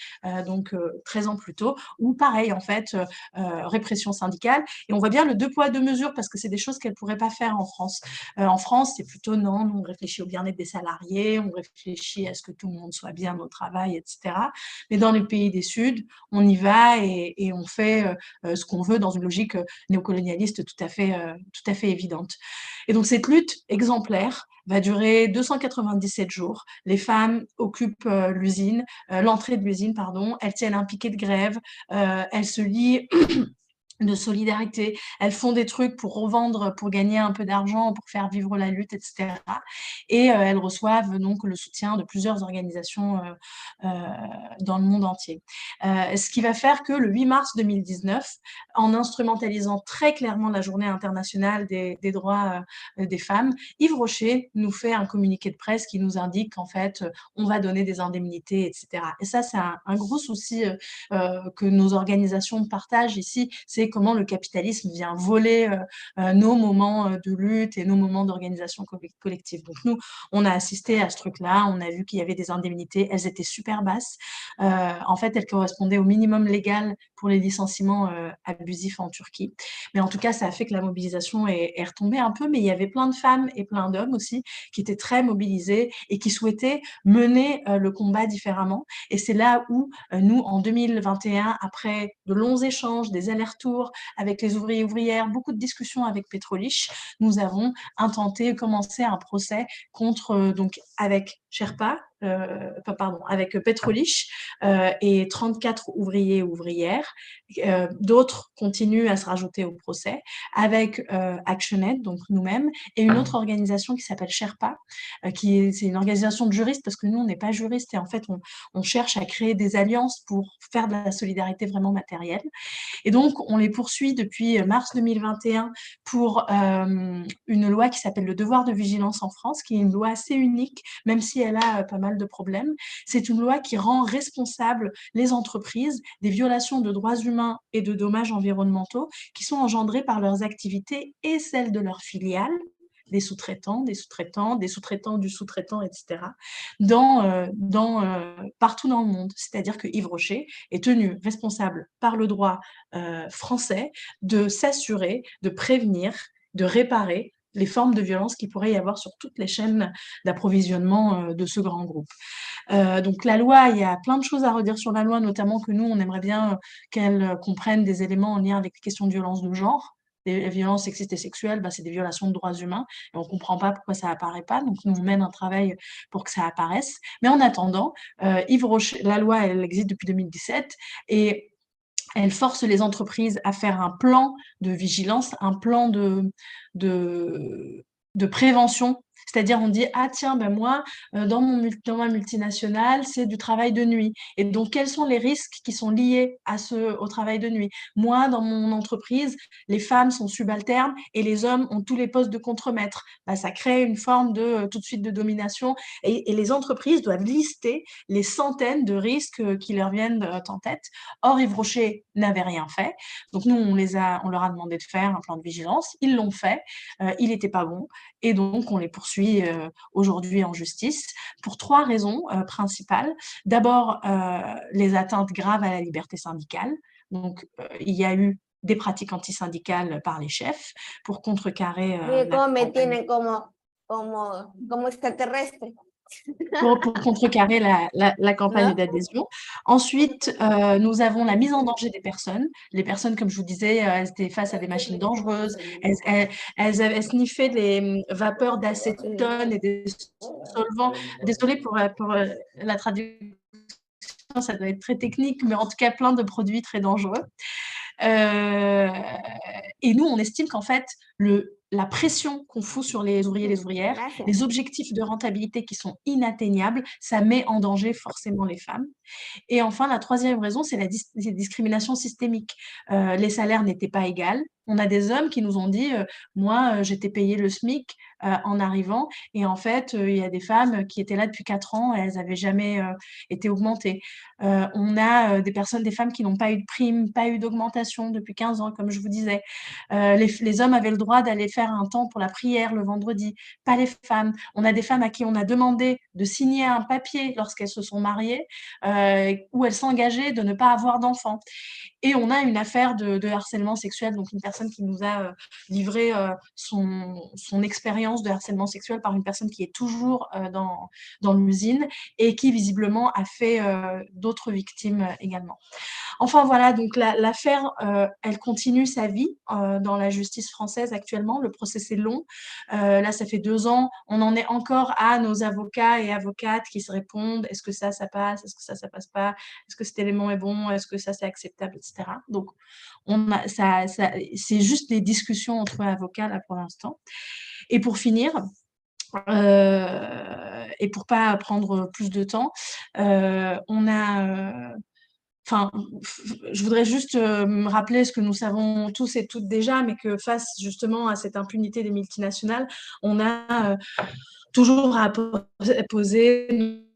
donc 13 ans plus tôt, où pareil, en fait, répression syndicale. Et on voit bien le deux poids, deux mesures, parce que c'est des choses qu'elle ne pourrait pas faire en France. En France, c'est plutôt non, on réfléchit au bien-être des salariés, on réfléchit à ce que tout le monde soit bien au travail, etc. Mais dans les pays des Sud, on y va et on fait ce qu'on veut dans une logique néocolonialiste tout à fait évidente. Et donc cette lutte exemplaire va durer 297 jours. Les femmes occupent l'usine, l'entrée de l'usine, pardon. Elles tiennent un piquet de grève, elles se lient de solidarité. Elles font des trucs pour revendre, pour gagner un peu d'argent, pour faire vivre la lutte, etc. Et elles reçoivent donc le soutien de plusieurs organisations dans le monde entier. Ce qui va faire que le 8 mars 2019, en instrumentalisant très clairement la journée internationale des droits des femmes, Yves Rocher nous fait un communiqué de presse qui nous indique qu'en fait, on va donner des indemnités, etc. Et ça, c'est un gros souci que nos organisations partagent ici, c'est comment le capitalisme vient voler nos moments de lutte et nos moments d'organisation collective. Donc nous, on a assisté à ce truc-là, on a vu qu'il y avait des indemnités, elles étaient super basses. En fait, elles correspondaient au minimum légal pour les licenciements abusifs en Turquie. Mais en tout cas, ça a fait que la mobilisation est retombée un peu, mais il y avait plein de femmes et plein d'hommes aussi qui étaient très mobilisés et qui souhaitaient mener le combat différemment. Et c'est là où nous, en 2021, après de longs échanges, des allers-retours avec les ouvriers et ouvrières, beaucoup de discussions avec Petrolich, nous avons intenté commencer un procès contre, donc avec Sherpa, avec Petrolich et 34 ouvriers et ouvrières. D'autres continuent à se rajouter au procès avec ActionAid, donc nous-mêmes, et une autre organisation qui s'appelle Sherpa, c'est une organisation de juristes, parce que nous, on n'est pas juristes et en fait, on cherche à créer des alliances pour faire de la solidarité vraiment matérielle. Et donc, on les poursuit depuis mars 2021 pour une loi qui s'appelle le devoir de vigilance en France, qui est une loi assez unique, même si elle a pas mal de problèmes. C'est une loi qui rend responsables les entreprises des violations de droits humains et de dommages environnementaux qui sont engendrés par leurs activités et celles de leurs filiales, des sous-traitants, des sous-traitants, des sous-traitants du sous-traitant, etc., partout dans le monde. C'est-à-dire que Yves Rocher est tenu responsable par le droit français de s'assurer, de prévenir, de réparer les formes de violence qu'il pourrait y avoir sur toutes les chaînes d'approvisionnement de ce grand groupe. Donc la loi, il y a plein de choses à redire sur la loi, notamment que nous, on aimerait bien qu'elle comprenne des éléments en lien avec les questions de violence de genre. Les violences sexistes et sexuelles, c'est des violations de droits humains et on ne comprend pas pourquoi ça apparaît pas. Donc, nous, on mène un travail pour que ça apparaisse. Mais en attendant, Yves Rocher, la loi, elle existe depuis 2017 et elle force les entreprises à faire un plan de vigilance, un plan de prévention. C'est-à-dire, on dit, ah tiens, moi, dans ma multinationale, c'est du travail de nuit. Et donc, quels sont les risques qui sont liés au travail de nuit? Moi, dans mon entreprise, les femmes sont subalternes et les hommes ont tous les postes de contremaître. Ça crée une forme tout de suite de domination. Et les entreprises doivent lister les centaines de risques qui leur viennent en tête. Or, Yves Rocher n'avait rien fait. Donc, nous, on leur a demandé de faire un plan de vigilance. Ils l'ont fait. Il n'était pas bon. Et donc, on les poursuit aujourd'hui en justice pour 3 raisons principales. D'abord, les atteintes graves à la liberté syndicale. Donc, il y a eu des pratiques antisyndicales par les chefs pour contrecarrer pour contrecarrer la campagne d'adhésion. Ensuite, nous avons la mise en danger des personnes. Les personnes, comme je vous disais, elles étaient face à des machines dangereuses. Elles sniffaient les vapeurs d'acétone et des solvants. Désolée pour la traduction, ça doit être très technique, mais en tout cas, plein de produits très dangereux. Et nous, on estime qu'en fait, la pression qu'on fout sur les ouvriers et les ouvrières, les objectifs de rentabilité qui sont inatteignables, ça met en danger forcément les femmes. Et enfin, la troisième raison, c'est la discrimination systémique. Les salaires n'étaient pas égaux, On a des hommes qui nous ont dit, moi, j'étais payé le SMIC en arrivant, et en fait, il y a des femmes qui étaient là depuis 4 ans et elles n'avaient jamais été augmentées. On a des femmes qui n'ont pas eu de prime, pas eu d'augmentation depuis 15 ans, comme je vous disais. Les hommes avaient le droit d'aller faire un temps pour la prière le vendredi, pas les femmes. On a des femmes à qui on a demandé de signer un papier lorsqu'elles se sont mariées, où elles s'engageaient de ne pas avoir d'enfants. Et on a une affaire de harcèlement sexuel, donc une personne qui nous a livré son expérience de harcèlement sexuel par une personne qui est toujours dans l'usine et qui visiblement a fait d'autres victimes également. Enfin voilà, donc l'affaire, elle continue sa vie dans la justice française actuellement. Le procès est long. Là, ça fait 2 ans. On en est encore à nos avocats et avocates qui se répondent. Est-ce que ça passe? Est-ce que ça passe pas? Est-ce que cet élément est bon? Est-ce que ça, c'est acceptable, etc. Donc, c'est juste des discussions entre avocats là pour l'instant. Et pour finir, et pour pas prendre plus de temps, on a enfin, je voudrais juste me rappeler ce que nous savons tous et toutes déjà, mais que face justement à cette impunité des multinationales, on a toujours à poser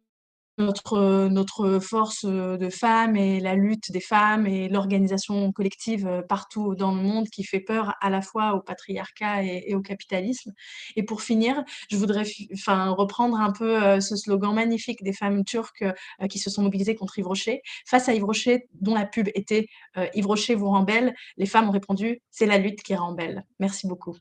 notre force de femmes et la lutte des femmes et l'organisation collective partout dans le monde qui fait peur à la fois au patriarcat et au capitalisme. Et pour finir, je voudrais reprendre un peu ce slogan magnifique des femmes turques qui se sont mobilisées contre Yves Rocher. Face à Yves Rocher, dont la pub était Yves Rocher vous rend belle, les femmes ont répondu « c'est la lutte qui rend belle ». Merci beaucoup.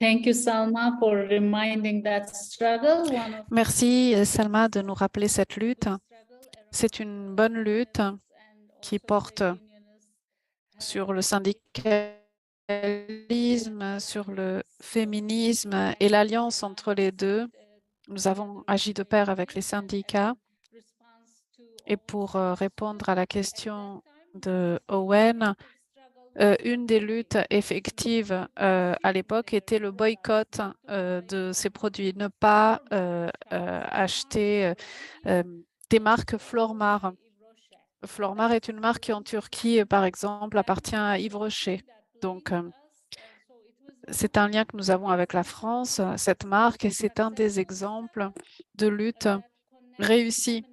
Thank you, Salma, for reminding that struggle. Merci, Salma, de nous rappeler cette lutte. C'est une bonne lutte qui porte sur le syndicalisme, sur le féminisme et l'alliance entre les deux. Nous avons agi de pair avec les syndicats. Et pour répondre à la question de Owen, une des luttes effectives à l'époque était le boycott de ces produits, ne pas acheter des marques Flormar. Flormar est une marque qui en Turquie, par exemple, appartient à Yves Rocher. Donc, c'est un lien que nous avons avec la France, cette marque, et c'est un des exemples de lutte réussie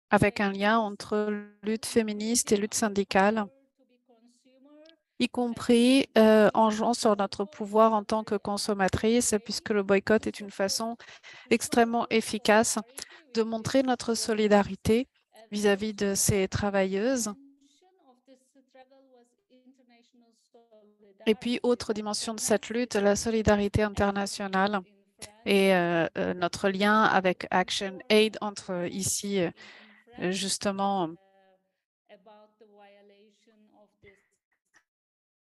avec un lien entre lutte féministe et lutte syndicale, y compris en jouant sur notre pouvoir en tant que consommatrice, puisque le boycott est une façon extrêmement efficace de montrer notre solidarité vis-à-vis de ces travailleuses. Et puis, autre dimension de cette lutte, la solidarité internationale et notre lien avec Action Aid entre ici, justement,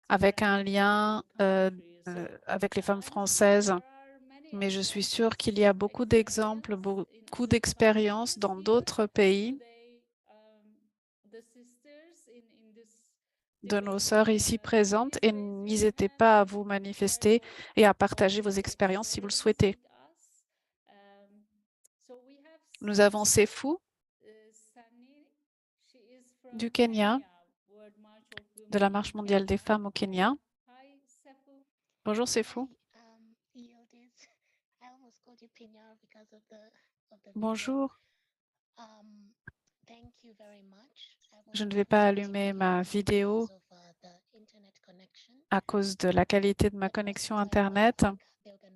avec un lien avec les femmes françaises. Mais je suis sûre qu'il y a beaucoup d'exemples, beaucoup d'expériences dans d'autres pays de nos sœurs ici présentes, et n'hésitez pas à vous manifester et à partager vos expériences si vous le souhaitez. Nous avons Sefou du Kenya, de la Marche mondiale des femmes au Kenya. Bonjour Sefou. Bonjour. Je ne vais pas allumer ma vidéo à cause de la qualité de ma connexion Internet,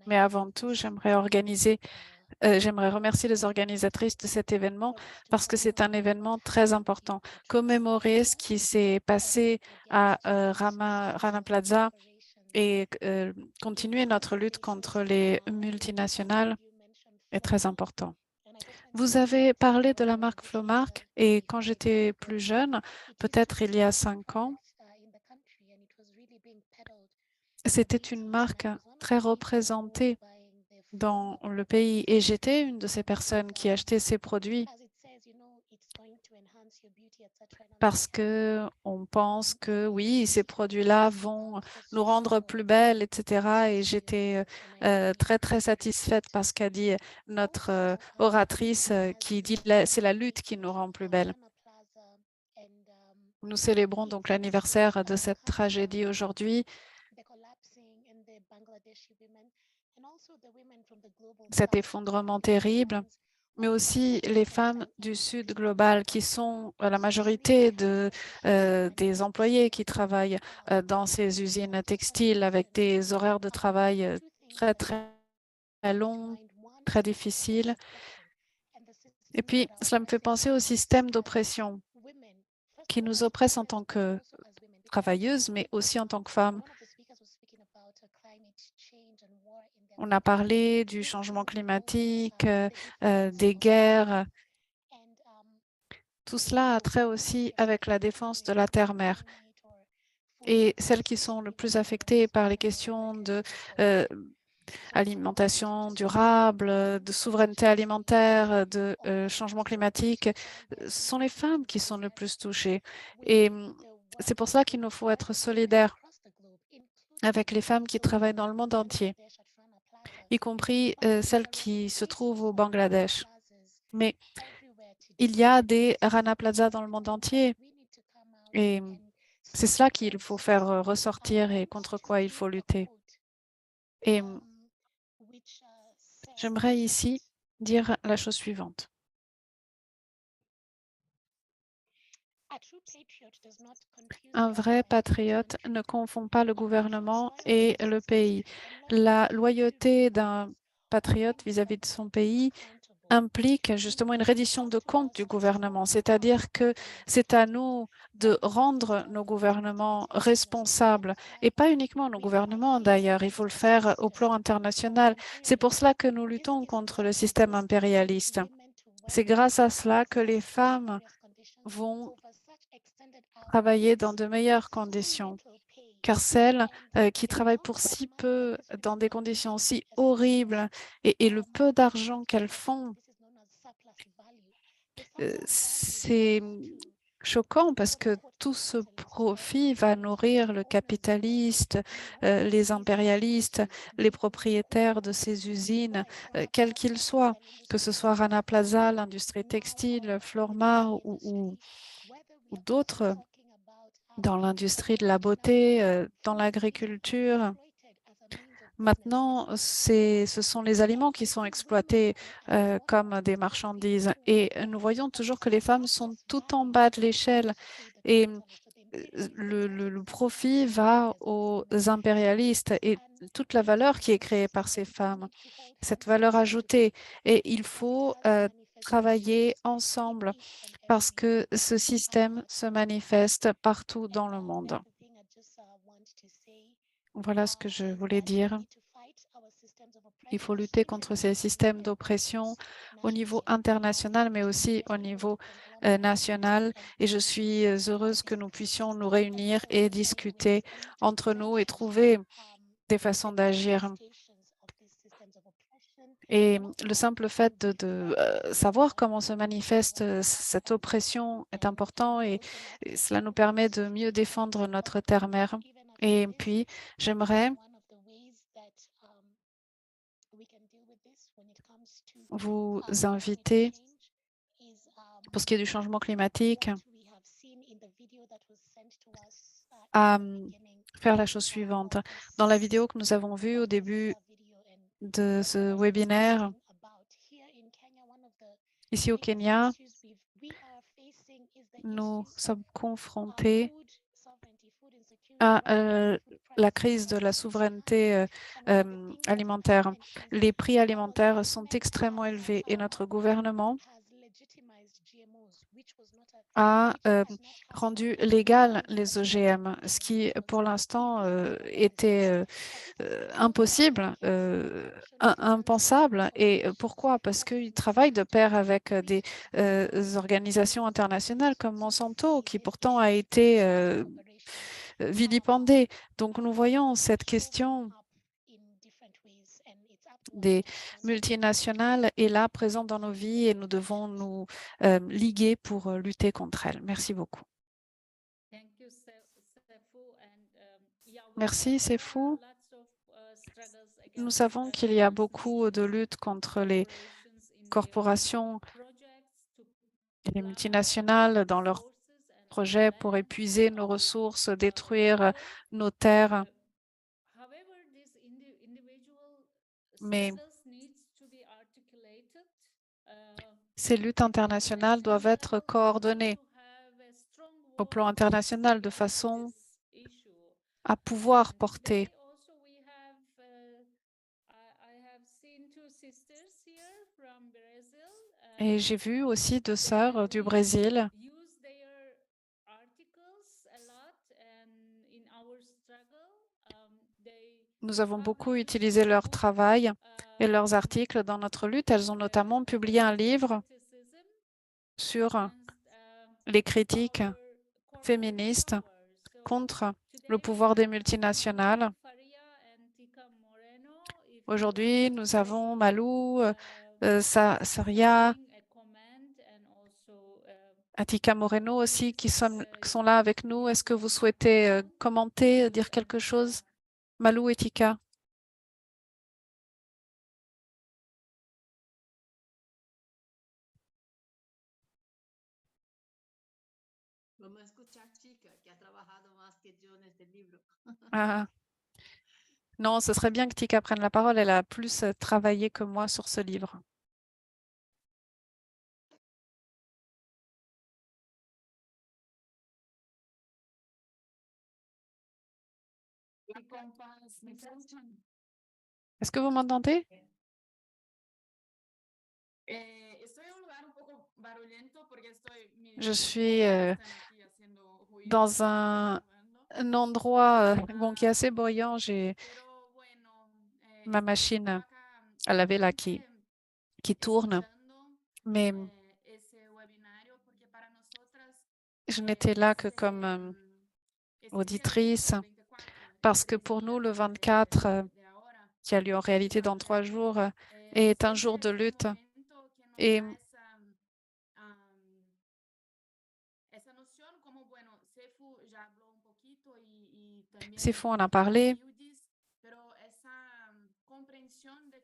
mais avant tout, j'aimerais remercier les organisatrices de cet événement parce que c'est un événement très important. Commémorer ce qui s'est passé à Rana Plaza et continuer notre lutte contre les multinationales est très important. Vous avez parlé de la marque Flormar et quand j'étais plus jeune, peut-être il y a 5 ans, c'était une marque très représentée dans le pays et j'étais une de ces personnes qui achetaient ces produits parce que on pense que oui, ces produits-là vont nous rendre plus belles, etc. Et j'étais très, très satisfaite par ce qu'a dit notre oratrice qui dit c'est la lutte qui nous rend plus belles. Nous célébrons donc l'anniversaire de cette tragédie aujourd'hui. Cet effondrement terrible, mais aussi les femmes du Sud global qui sont la majorité des employés qui travaillent dans ces usines textiles avec des horaires de travail très, très longs, très difficiles. Et puis, cela me fait penser au système d'oppression qui nous oppresse en tant que travailleuses, mais aussi en tant que femmes. On a parlé du changement climatique, des guerres. Tout cela a trait aussi avec la défense de la terre-mère. Et celles qui sont le plus affectées par les questions de alimentation durable, de souveraineté alimentaire, de changement climatique, ce sont les femmes qui sont le plus touchées. Et c'est pour ça qu'il nous faut être solidaires avec les femmes qui travaillent dans le monde entier, y compris celles qui se trouvent au Bangladesh. Mais il y a des Rana Plaza dans le monde entier et c'est cela qu'il faut faire ressortir et contre quoi il faut lutter. Et j'aimerais ici dire la chose suivante. Un vrai patriote ne confond pas le gouvernement et le pays. La loyauté d'un patriote vis-à-vis de son pays implique justement une reddition de comptes du gouvernement, c'est-à-dire que c'est à nous de rendre nos gouvernements responsables, et pas uniquement nos gouvernements d'ailleurs, il faut le faire au plan international. C'est pour cela que nous luttons contre le système impérialiste. C'est grâce à cela que les femmes vont travailler dans de meilleures conditions, car celles qui travaillent pour si peu, dans des conditions si horribles, et le peu d'argent qu'elles font, c'est choquant parce que tout ce profit va nourrir le capitaliste, les impérialistes, les propriétaires de ces usines, quels qu'ils soient, que ce soit Rana Plaza, l'industrie textile, Flormar ou d'autres dans l'industrie de la beauté, dans l'agriculture. Maintenant, ce sont les aliments qui sont exploités comme des marchandises et nous voyons toujours que les femmes sont tout en bas de l'échelle et le profit va aux impérialistes et toute la valeur qui est créée par ces femmes, cette valeur ajoutée. Et il faut travailler ensemble parce que ce système se manifeste partout dans le monde. Voilà ce que je voulais dire. Il faut lutter contre ces systèmes d'oppression au niveau international, mais aussi au niveau national. Et je suis heureuse que nous puissions nous réunir et discuter entre nous et trouver des façons d'agir. Et le simple fait de savoir comment se manifeste cette oppression est important et cela nous permet de mieux défendre notre terre-mère. Et puis, j'aimerais vous inviter, pour ce qui est du changement climatique, à faire la chose suivante. Dans la vidéo que nous avons vue au début de ce webinaire, ici au Kenya, nous sommes confrontés à la crise de la souveraineté alimentaire. Les prix alimentaires sont extrêmement élevés et notre gouvernement a rendu légal les OGM, ce qui pour l'instant était impossible, impensable. Et pourquoi? Parce qu'ils travaillent de pair avec des organisations internationales comme Monsanto, qui pourtant a été vilipendée. Donc nous voyons cette question des multinationales est là, présent dans nos vies et nous devons nous liguer pour lutter contre elle. Merci beaucoup. Merci, c'est fou. Nous savons qu'il y a beaucoup de luttes contre les corporations et les multinationales dans leurs projets pour épuiser nos ressources, détruire nos terres. Mais ces luttes internationales doivent être coordonnées au plan international de façon à pouvoir porter. Et j'ai vu aussi deux sœurs du Brésil Nous avons beaucoup utilisé leur travail et leurs articles dans notre lutte. Elles ont notamment publié un livre sur les critiques féministes contre le pouvoir des multinationales. Aujourd'hui, nous avons Malou, Saria, Atika Moreno aussi qui sont là avec nous. Est-ce que vous souhaitez commenter, dire quelque chose? Malou et Tika. Ah. Non, ce serait bien que Tika prenne la parole. Elle a plus travaillé que moi sur ce livre. Est-ce que vous m'entendez? Je suis dans un endroit qui est assez bruyant. J'ai ma machine à laver là qui tourne, mais je n'étais là que comme auditrice parce que pour nous, le 24, qui a lieu en réalité dans 3 jours, est un jour de lutte. Et Sefu en a parlé,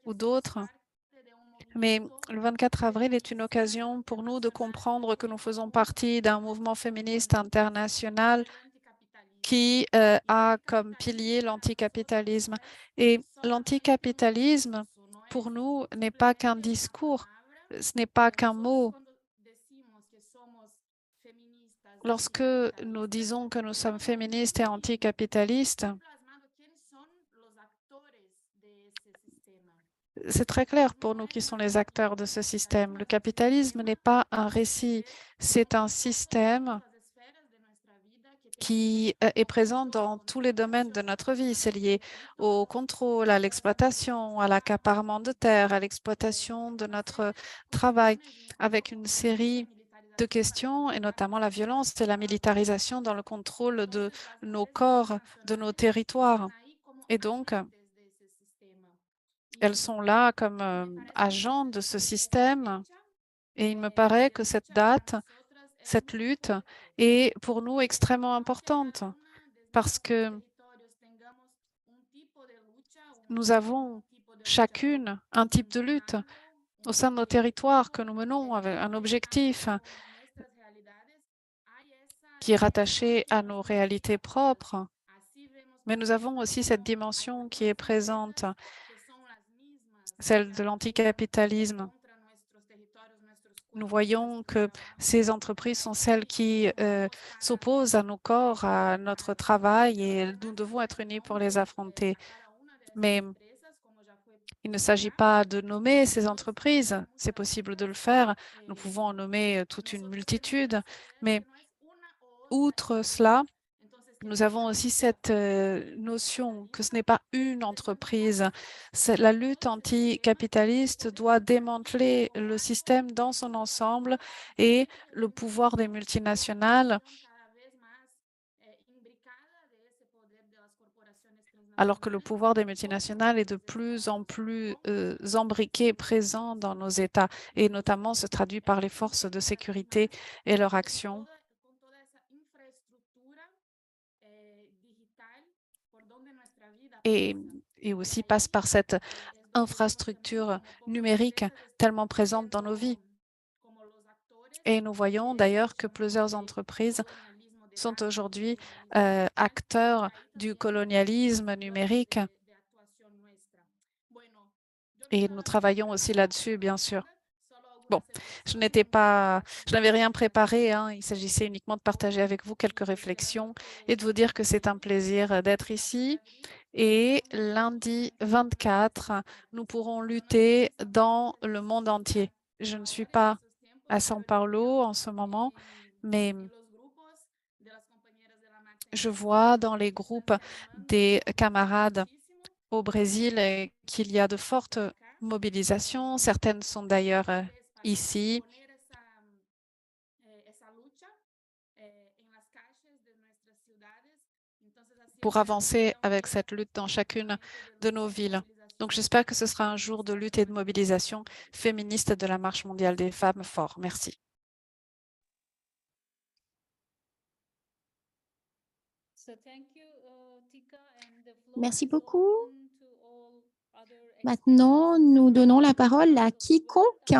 ou d'autres. Mais le 24 avril est une occasion pour nous de comprendre que nous faisons partie d'un mouvement féministe international qui a comme pilier l'anticapitalisme. Et l'anticapitalisme, pour nous, n'est pas qu'un discours, ce n'est pas qu'un mot. Lorsque nous disons que nous sommes féministes et anticapitalistes, c'est très clair pour nous qui sont les acteurs de ce système. Le capitalisme n'est pas un récit, c'est un système qui est présent dans tous les domaines de notre vie. C'est lié au contrôle, à l'exploitation, à l'accaparement de terres, à l'exploitation de notre travail, avec une série de questions, et notamment la violence et la militarisation dans le contrôle de nos corps, de nos territoires. Et donc, elles sont là comme agents de ce système. Et il me paraît que cette date, cette lutte est pour nous extrêmement importante parce que nous avons chacune un type de lutte au sein de nos territoires que nous menons avec un objectif qui est rattaché à nos réalités propres. Mais nous avons aussi cette dimension qui est présente, celle de l'anticapitalisme. Nous voyons que ces entreprises sont celles qui s'opposent à nos corps, à notre travail, et nous devons être unis pour les affronter. Mais il ne s'agit pas de nommer ces entreprises. C'est possible de le faire. Nous pouvons en nommer toute une multitude. Mais outre cela, nous avons aussi cette notion que ce n'est pas une entreprise. La lutte anticapitaliste doit démanteler le système dans son ensemble et le pouvoir des multinationales alors que le pouvoir des multinationales est de plus en plus embriqué, présent dans nos États, et notamment se traduit par les forces de sécurité et leur action. Et aussi passe par cette infrastructure numérique tellement présente dans nos vies. Et nous voyons d'ailleurs que plusieurs entreprises sont aujourd'hui acteurs du colonialisme numérique. Et nous travaillons aussi là-dessus, bien sûr. Bon, je n'avais rien préparé, hein. Il s'agissait uniquement de partager avec vous quelques réflexions et de vous dire que c'est un plaisir d'être ici. Et lundi 24, nous pourrons lutter dans le monde entier. Je ne suis pas à São Paulo en ce moment, mais je vois dans les groupes des camarades au Brésil qu'il y a de fortes mobilisations. Certaines sont d'ailleurs ici. Pour avancer avec cette lutte dans chacune de nos villes. Donc, j'espère que ce sera un jour de lutte et de mobilisation féministe de la Marche mondiale des femmes fort. Merci. Merci beaucoup. Maintenant, nous donnons la parole à quiconque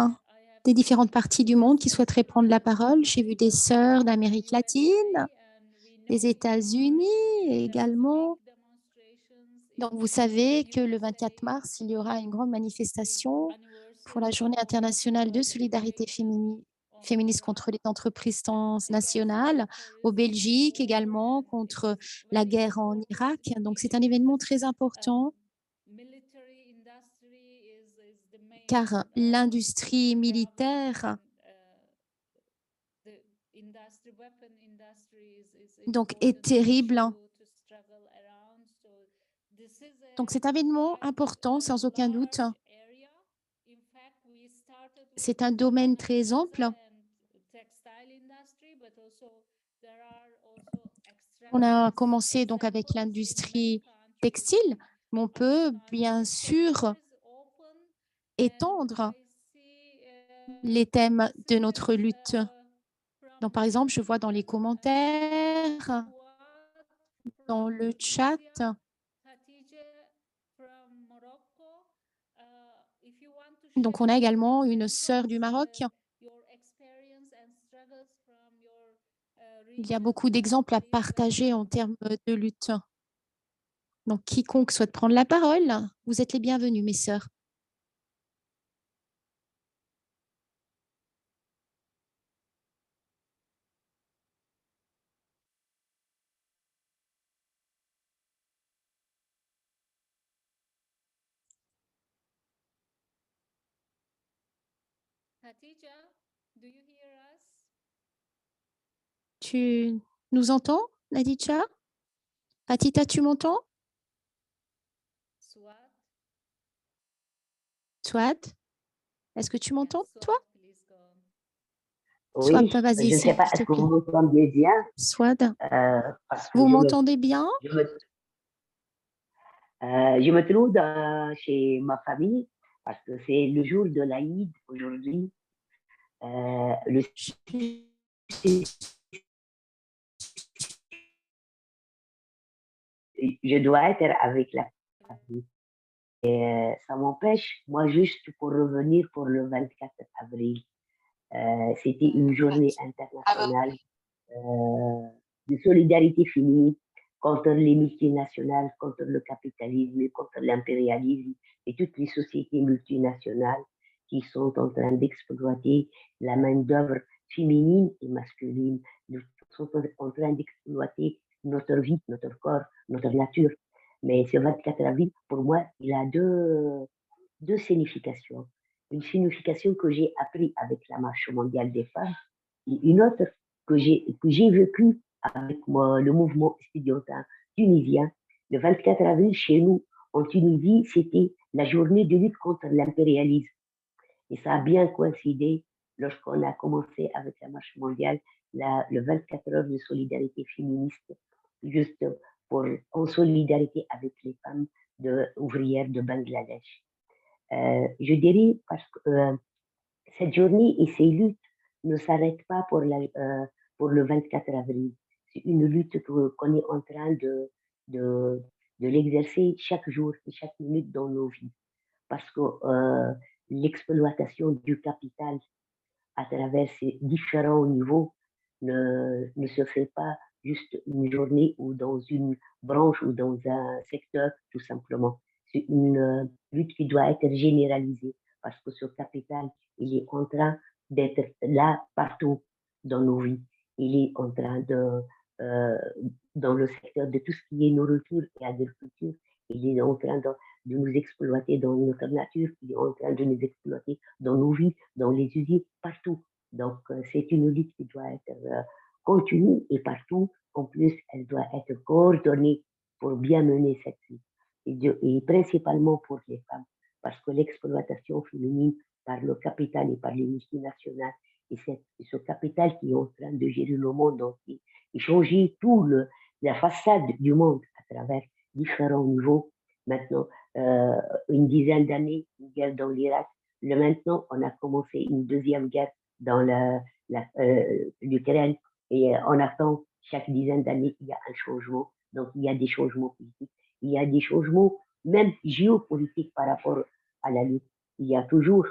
des différentes parties du monde qui souhaiterait prendre la parole. J'ai vu des sœurs d'Amérique latine, des États-Unis également. Donc, vous savez que le 24 mars, il y aura une grande manifestation pour la Journée internationale de solidarité féministe contre les entreprises transnationales, au Belgique également, contre la guerre en Irak. Donc, c'est un événement très important car l'industrie militaire donc, est terrible. Donc, c'est un événement important, sans aucun doute. C'est un domaine très ample. On a commencé donc avec l'industrie textile, mais on peut bien sûr étendre les thèmes de notre lutte. Donc, par exemple, je vois dans les commentaires, dans le chat, donc on a également une sœur du Maroc. Il y a beaucoup d'exemples à partager en termes de lutte. Donc, quiconque souhaite prendre la parole, vous êtes les bienvenus, mes sœurs. Tu nous entends, Nadija? Hatita, tu m'entends? Swat, est-ce que tu m'entends, toi? Oui, Swat, vas-y, je ne sais s'il pas, te est-ce que plaît. vous m'entendez bien? Swat, Parce que vous m'entendez bien? je me trouve chez ma famille parce que c'est le jour de l'Aïd aujourd'hui. Je dois être avec la famille. Et ça m'empêche, moi, juste pour revenir pour le 24 avril. C'était une journée internationale de solidarité féminine contre les multinationales, contre le capitalisme, et contre l'impérialisme et toutes les sociétés multinationales qui sont en train d'exploiter la main-d'œuvre féminine et masculine. Nous sommes en train d'exploiter notre vie, notre corps, notre nature. Mais ce 24 avril, pour moi, il a deux significations. Une signification que j'ai appris avec la Marche mondiale des femmes et une autre que j'ai vécue avec le mouvement estudiantin tunisien. Le 24 avril, chez nous, en Tunisie, c'était la journée de lutte contre l'impérialisme. Et ça a bien coïncidé lorsqu'on a commencé avec la Marche mondiale, le 24 heures de solidarité féministe, juste en solidarité avec les femmes ouvrières de Bangladesh. Je dirais parce que cette journée et ces luttes ne s'arrêtent pas pour le 24 avril. C'est une lutte qu'on est en train de l'exercer chaque jour et chaque minute dans nos vies. Parce que l'exploitation du capital à travers ces différents niveaux ne se fait pas juste une journée ou dans une branche ou dans un secteur, tout simplement. C'est une lutte qui doit être généralisée parce que ce capital, il est en train d'être là partout dans nos vies. Il est en train dans le secteur de tout ce qui est nourriture et agriculture, il est en train de nous exploiter dans notre nature, il est en train de nous exploiter dans nos vies, dans les usines, partout. Donc, c'est une lutte qui doit être continue et partout. En plus, elle doit être coordonnée pour bien mener cette lutte. Et principalement pour les femmes, parce que l'exploitation féminine par le capital et par les multinationales, et ce capital qui est en train de gérer le monde entier, et changer la façade du monde à travers différents niveaux. Maintenant, une dizaine d'années, une guerre dans l'Irak. Maintenant, on a commencé une deuxième guerre dans l'Ukraine et on attend chaque dizaine d'années, il y a un changement. Donc, il y a des changements politiques, il y a des changements même géopolitiques par rapport à la lutte. Il y a toujours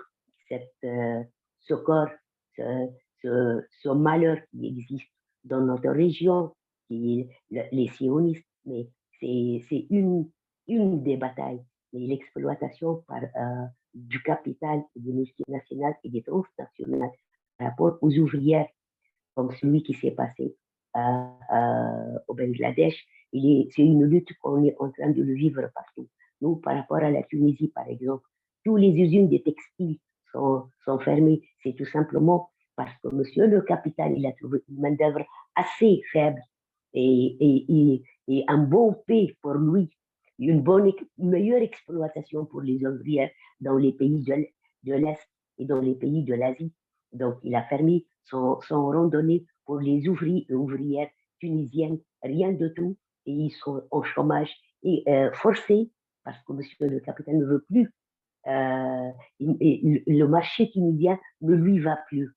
ce corps, ce malheur qui existe dans notre région, qui est les sionistes, mais c'est une des batailles. Mais l'exploitation du capital, des multinationales et des transnationales par rapport aux ouvrières, comme celui qui s'est passé au Bangladesh, c'est une lutte qu'on est en train de le vivre partout. Nous, par rapport à la Tunisie, par exemple, tous les usines de textiles sont fermées. C'est tout simplement parce que monsieur le capital, il a trouvé une main-d'œuvre assez faible et un bon paie pour lui, une meilleure exploitation pour les ouvrières dans les pays de l'Est et dans les pays de l'Asie. Donc, il a fermé son randonnée pour les ouvriers et ouvrières tunisiennes, rien de tout, et ils sont en chômage et forcés parce que monsieur le capital ne veut plus. Le marché tunisien ne lui va plus.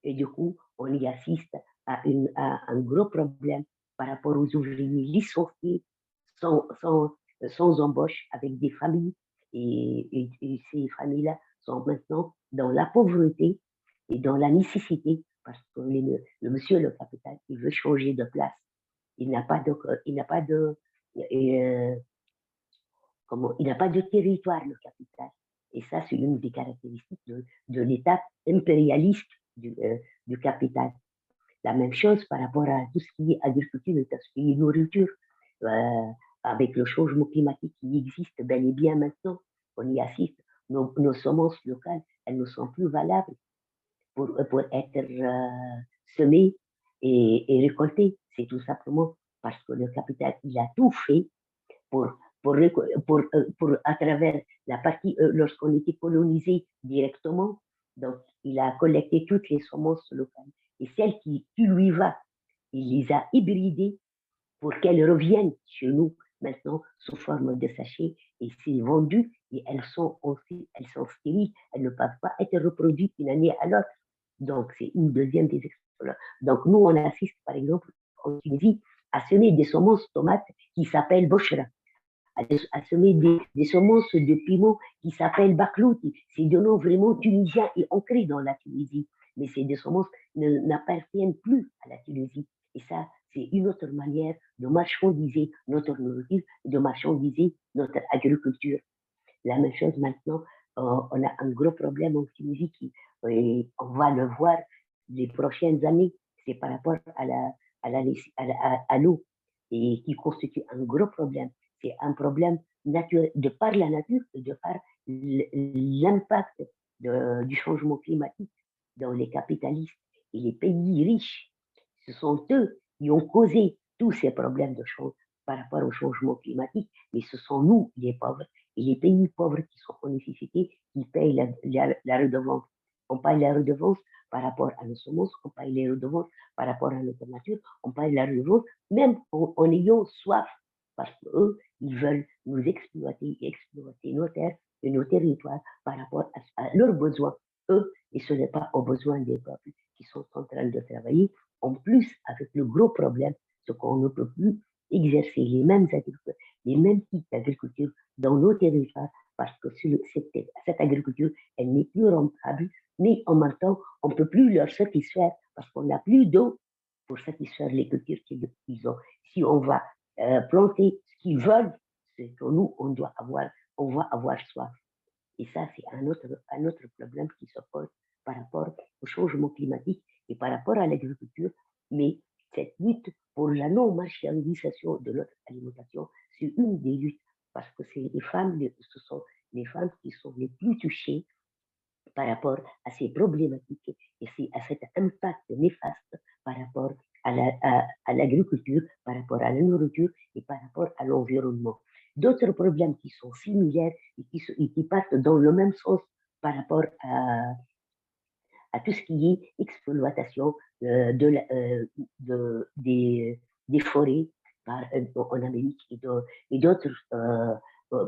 Et du coup, on y assiste à un gros problème par rapport aux ouvriers licenciés sans embauche avec des familles. Et ces familles-là sont maintenant dans la pauvreté et dans la nécessité parce que le monsieur le capital, il veut changer de place. Il n'a pas de territoire, le capital. Et ça, c'est une des caractéristiques de l'État impérialiste du capital. La même chose par rapport à tout ce qui est agriculture et tout ce qui est nourriture. Avec le changement climatique qui existe bel et bien maintenant, on y assiste. Nos semences locales, elles ne sont plus valables pour être semées et récoltées. C'est tout simplement parce que le capital, il a tout fait pour à travers la partie, lorsqu'on était colonisé directement, donc il a collecté toutes les semences locales. Et celles qui lui va, il les a hybridées pour qu'elles reviennent chez nous maintenant sous forme de sachets et c'est vendu et elles sont stériles, elles ne peuvent pas être reproduites d'une année à l'autre. Donc c'est une deuxième des exploits. Donc nous on assiste par exemple en Tunisie à semer des semences tomates qui s'appellent Bochra, à semer des semences de piment qui s'appellent Baklouti. C'est des noms vraiment tunisiens et ancrés dans la Tunisie. Mais c'est des semences qui n'appartiennent plus à la Tunisie. Et ça, c'est une autre manière de marchandiser notre nourriture, de marchandiser notre agriculture. La même chose maintenant, on a un gros problème en Tunisie on va le voir les prochaines années, c'est par rapport à l'eau et qui constitue un gros problème. C'est un problème naturel, de par la nature et de par l'impact du changement climatique dans les capitalistes et les pays riches. Ce sont eux qui ont causé tous ces problèmes par rapport au changement climatique, mais ce sont nous, les pauvres, et les pays pauvres qui sont en nécessité, qui payent la redevance. On paye la redevance par rapport à nos semences, on paye les redevances par rapport à notre nature, on paye la redevance même en ayant soif parce qu'eux, ils veulent nous exploiter et exploiter nos terres et nos territoires par rapport à leurs besoins, eux, et ce n'est pas aux besoins des peuples qui sont en train de travailler. En plus, avec le gros problème, c'est qu'on ne peut plus exercer les mêmes types d'agriculture dans nos territoires parce que cette agriculture, elle n'est plus rentable, mais en même temps, on ne peut plus leur satisfaire parce qu'on n'a plus d'eau pour satisfaire les cultures qu'ils ont. Si on va planter ce qu'ils veulent, c'est que nous, on va avoir soif. Et ça, c'est un autre problème qui se pose par rapport au changement climatique et par rapport à l'agriculture. Mais cette lutte pour la non-marchandisation de notre alimentation, c'est une des luttes parce que ce sont les femmes qui sont les plus touchées par rapport à ces problématiques et à cet impact néfaste par rapport à l'agriculture, par rapport à la nourriture et par rapport à l'environnement. D'autres problèmes qui sont similaires et qui partent dans le même sens par rapport à tout ce qui est exploitation des forêts en Amérique et d'autres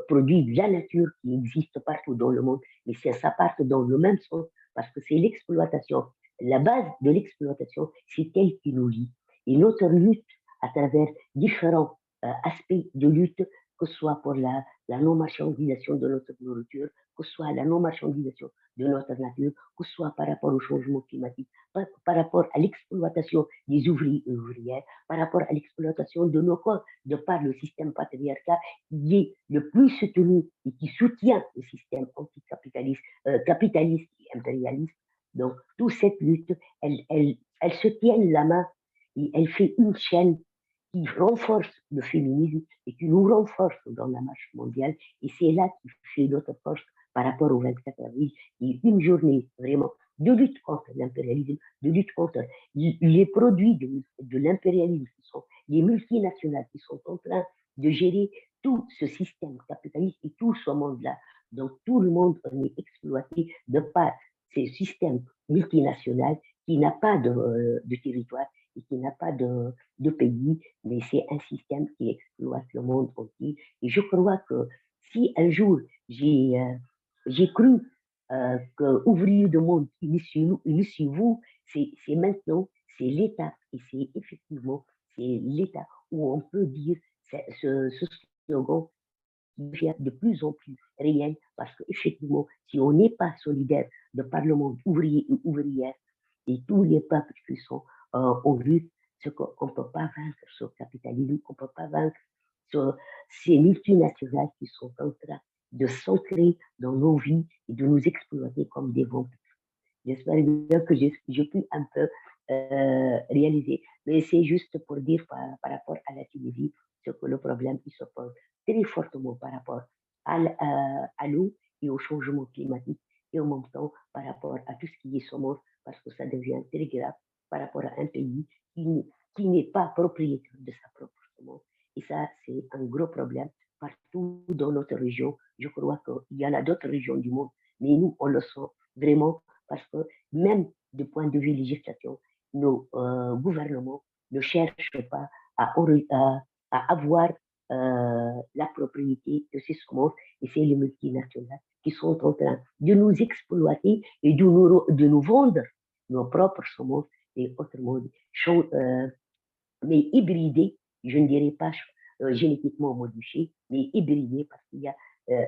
produits de la nature qui existent partout dans le monde, mais ça part dans le même sens parce que c'est l'exploitation. La base de l'exploitation, c'est elle qui nous lie. Et notre lutte à travers différents aspects de lutte, que ce soit pour la non-marchandisation de notre nourriture, que ce soit la non-marchandisation de notre nature, que ce soit par rapport au changement climatique, par rapport à l'exploitation des ouvriers et ouvrières, par rapport à l'exploitation de nos corps, de par le système patriarcal qui est le plus soutenu et qui soutient le système anticapitaliste, capitaliste et impérialiste. Donc, toute cette lutte, elle se tient la main et elle fait une chaîne qui renforce le féminisme et qui nous renforce dans la marche mondiale. Et c'est là qui fait notre force par rapport au 24 avril, et une journée vraiment de lutte contre l'impérialisme, de lutte contre les produits de l'impérialisme, qui sont les multinationales qui sont en train de gérer tout ce système capitaliste et tout ce monde-là. Donc tout le monde en est exploité de par ces systèmes multinationaux qui n'a pas de territoire et qui n'a pas de pays, mais c'est un système qui exploite le monde entier. Et je crois que si un jour j'ai cru que ouvrier de monde, initiez-vous, c'est maintenant, c'est l'État, et c'est effectivement, c'est l'État où on peut dire ce slogan qui devient de plus en plus réel, parce qu'effectivement, si on n'est pas solidaire de par le monde ouvrier et ouvrière, et tous les peuples qui sont en lutte, c'est qu'on ne peut pas vaincre ce capitalisme, on ne peut pas vaincre ces multinationales qui sont en train de s'ancrer dans nos vies et de nous exploiter comme des vampires. J'espère bien que j'ai pu un peu réaliser, mais c'est juste pour dire par rapport à la Tunisie, ce que le problème il se pose très fortement par rapport à l'eau et au changement climatique et en même temps par rapport à tout ce qui est semence, parce que ça devient très grave par rapport à un pays qui n'est pas propriétaire de sa propre semence. Et ça, c'est un gros problème partout dans notre région. Je crois qu'il y en a d'autres régions du monde, mais nous, on le sent vraiment parce que même du point de vue législation, nos gouvernements ne cherchent pas à avoir la propriété de ces semences et c'est les multinationales qui sont en train de nous exploiter et de nous vendre nos propres semences et autrement dit, mais hybridées, je ne dirais pas génétiquement modifiées, mais hybridées parce qu'il y a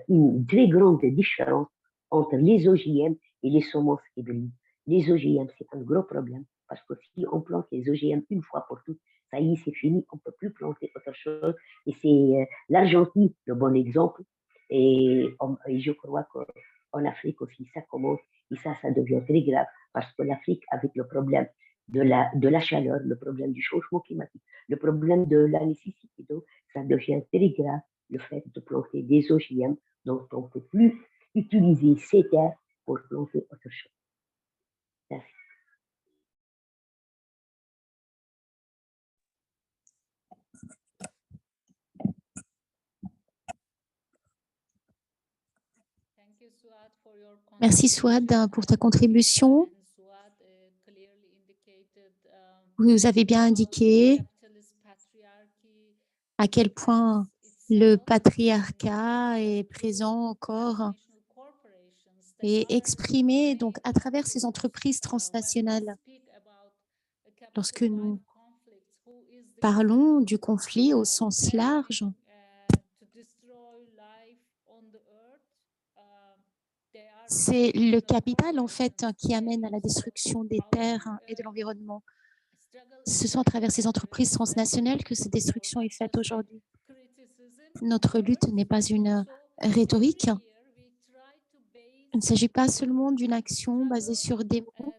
une très grande différence entre les OGM et les semences hybrides. Les OGM, c'est un gros problème parce que si on plante les OGM une fois pour toutes, ça y est, c'est fini, on ne peut plus planter autre chose. Et c'est l'Argentine, le bon exemple. Et je crois qu'en Afrique aussi, ça commence et ça devient très grave parce que l'Afrique, avec le problème de la chaleur, le problème du changement climatique, le problème de la nécessité d'eau, ça devient très grave le fait de planter des OGM dont on ne peut plus utiliser ces terres pour planter autre chose. Merci. Merci Souad pour ta contribution. Vous avez bien indiqué à quel point le patriarcat est présent encore et exprimé donc à travers ces entreprises transnationales. Lorsque nous parlons du conflit au sens large, c'est le capital en fait qui amène à la destruction des terres et de l'environnement. Ce sont à travers ces entreprises transnationales que cette destruction est faite aujourd'hui. Notre lutte n'est pas une rhétorique. Il ne s'agit pas seulement d'une action basée sur des mots,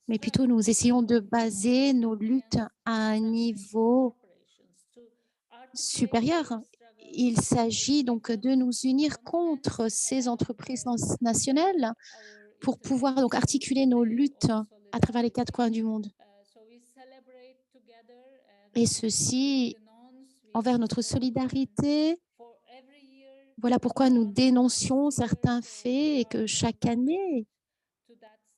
mais plutôt nous essayons de baser nos luttes à un niveau supérieur. Il s'agit donc de nous unir contre ces entreprises nationales pour pouvoir donc articuler nos luttes à travers les quatre coins du monde. Et ceci envers notre solidarité. Voilà pourquoi nous dénoncions certains faits et que chaque année,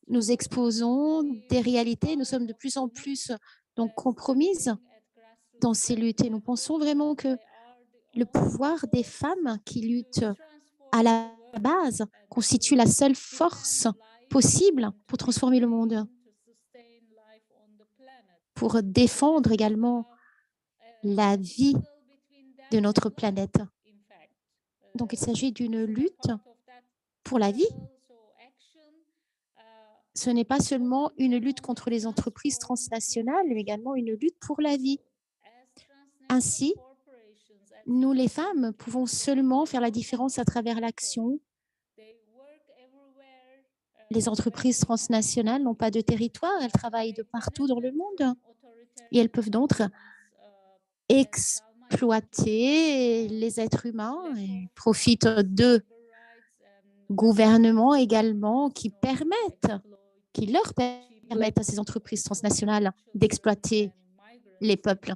nous exposons des réalités. Nous sommes de plus en plus donc compromises dans ces luttes et nous pensons vraiment que le pouvoir des femmes qui luttent à la base constitue la seule force possible pour transformer le monde, pour défendre également la vie de notre planète. Donc, il s'agit d'une lutte pour la vie. Ce n'est pas seulement une lutte contre les entreprises transnationales, mais également une lutte pour la vie. Ainsi, nous, les femmes, pouvons seulement faire la différence à travers l'action. Les entreprises transnationales n'ont pas de territoire, elles travaillent de partout dans le monde et elles peuvent donc exploiter les êtres humains et profitent de gouvernements également qui leur permettent à ces entreprises transnationales d'exploiter les peuples.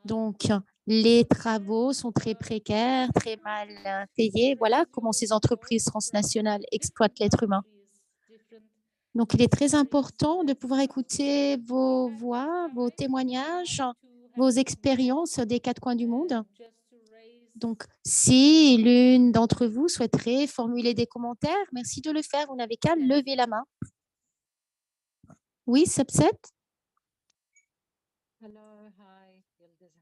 Donc, les travaux sont très précaires, très mal payés. Voilà comment ces entreprises transnationales exploitent l'être humain. Donc, il est très important de pouvoir écouter vos voix, vos témoignages, vos expériences des quatre coins du monde. Donc, si l'une d'entre vous souhaiterait formuler des commentaires, merci de le faire. Vous n'avez qu'à lever la main. Oui, Subset.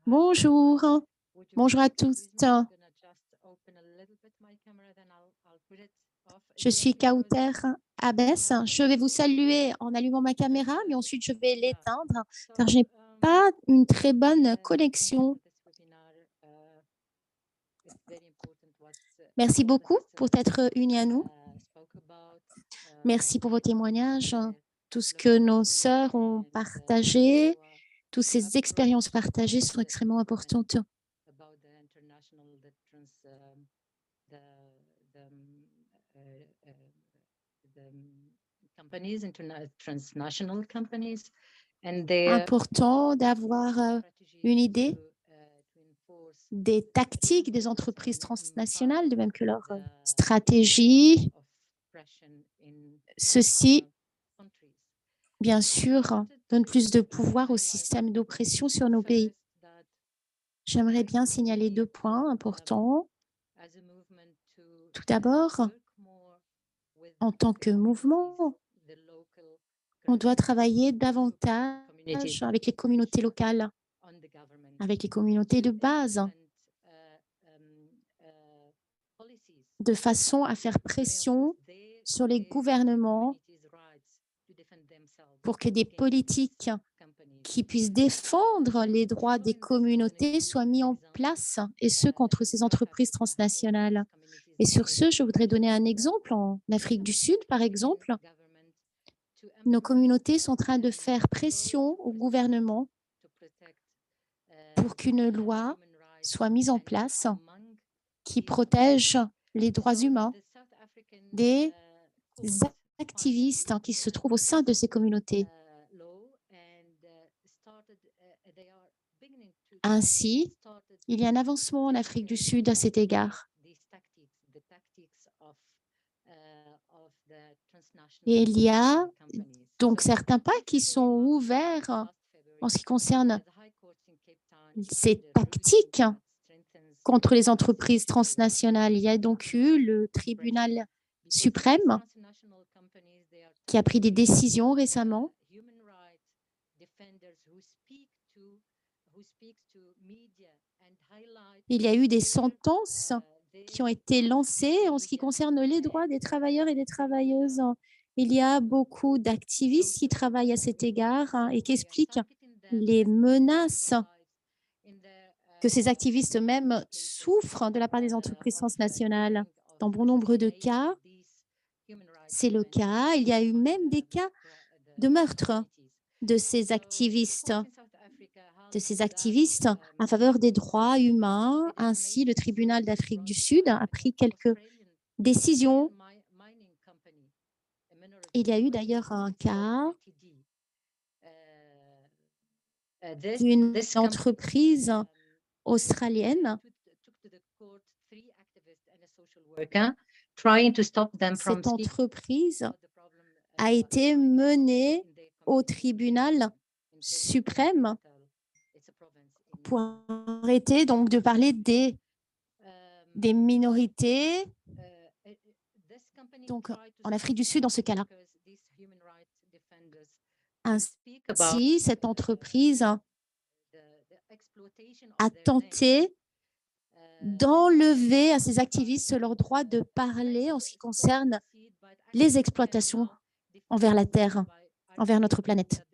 Bonjour. Bonjour à tous. Je suis Kauter Abès. Je vais vous saluer en allumant ma caméra, mais ensuite je vais l'éteindre car je n'ai pas une très bonne connexion. Merci beaucoup pour être unis à nous. Merci pour vos témoignages, tout ce que nos sœurs ont partagé. Toutes ces expériences partagées sont extrêmement importantes. Important d'avoir une idée des tactiques des entreprises transnationales, de même que leur stratégie. Ceci, bien sûr, donne plus de pouvoir au système d'oppression sur nos pays. J'aimerais bien signaler 2 points importants. Tout d'abord, en tant que mouvement, on doit travailler davantage avec les communautés locales, avec les communautés de base, de façon à faire pression sur les gouvernements pour que des politiques qui puissent défendre les droits des communautés soient mis en place, et ce, contre ces entreprises transnationales. Et sur ce, je voudrais donner un exemple. En Afrique du Sud, par exemple, nos communautés sont en train de faire pression au gouvernement pour qu'une loi soit mise en place qui protège les droits humains des activistes qui se trouvent au sein de ces communautés. Ainsi, il y a un avancement en Afrique du Sud à cet égard. Et il y a donc certains pas qui sont ouverts en ce qui concerne ces tactiques contre les entreprises transnationales. Il y a donc eu le tribunal suprême qui a pris des décisions récemment. Il y a eu des sentences qui ont été lancées en ce qui concerne les droits des travailleurs et des travailleuses. Il y a beaucoup d'activistes qui travaillent à cet égard et qui expliquent les menaces que ces activistes eux-mêmes souffrent de la part des entreprises transnationales. Dans bon nombre de cas, c'est le cas. Il y a eu même des cas de meurtre de ces activistes en faveur des droits humains. Ainsi, le tribunal d'Afrique du Sud a pris quelques décisions. Il y a eu d'ailleurs un cas d'une entreprise australienne cette entreprise a été menée au tribunal suprême pour arrêter donc de parler des minorités. Donc, en Afrique du Sud, dans ce cas-là. Ainsi, cette entreprise a tenté d'enlever à ces activistes leur droit de parler en ce qui concerne les exploitations envers la Terre, envers notre planète.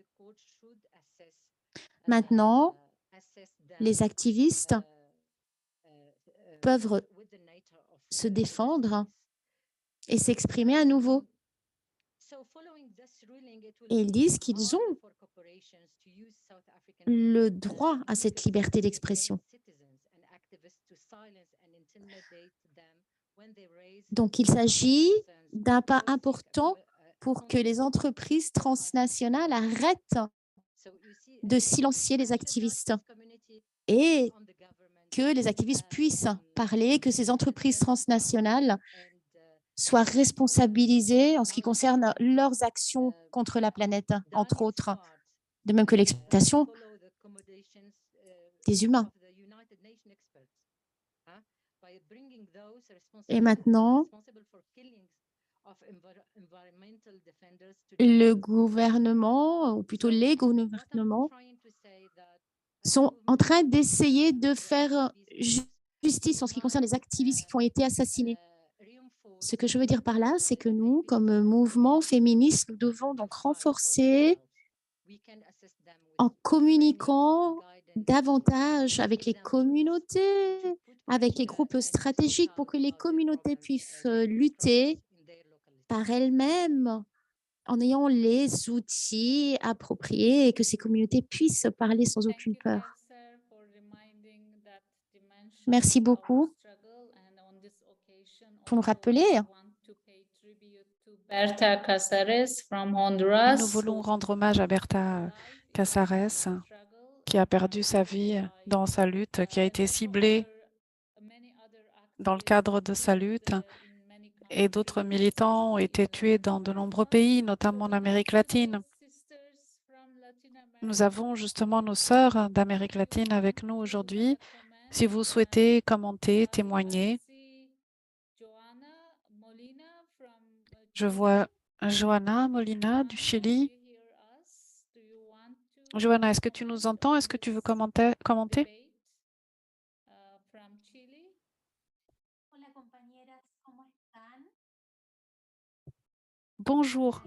Maintenant, les activistes peuvent se défendre et s'exprimer à nouveau. Et ils disent qu'ils ont le droit à cette liberté d'expression. Donc, il s'agit d'un pas important pour que les entreprises transnationales arrêtent de silencier les activistes et que les activistes puissent parler, que ces entreprises transnationales soient responsabilisées en ce qui concerne leurs actions contre la planète, entre autres, de même que l'exploitation des humains. Et maintenant, le gouvernement, ou plutôt les gouvernements, sont en train d'essayer de faire justice en ce qui concerne les activistes qui ont été assassinés. Ce que je veux dire par là, c'est que nous, comme mouvement féministe, nous devons donc renforcer en communiquant davantage avec les communautés, avec les groupes stratégiques pour que les communautés puissent lutter par elles-mêmes en ayant les outils appropriés et que ces communautés puissent parler sans aucune peur. Merci beaucoup pour nous rappeler. Berta Casares from Et Honduras. nous voulons rendre hommage à Berta Casares, qui a perdu sa vie dans sa lutte, qui a été ciblée dans le cadre de sa lutte, et d'autres militants ont été tués dans de nombreux pays, notamment en Amérique latine. Nous avons justement nos sœurs d'Amérique latine avec nous aujourd'hui. Si vous souhaitez commenter, témoigner, je vois Johanna Molina du Chili. Johanna, est-ce que tu nous entends? Est-ce que tu veux commenter? Bonjour.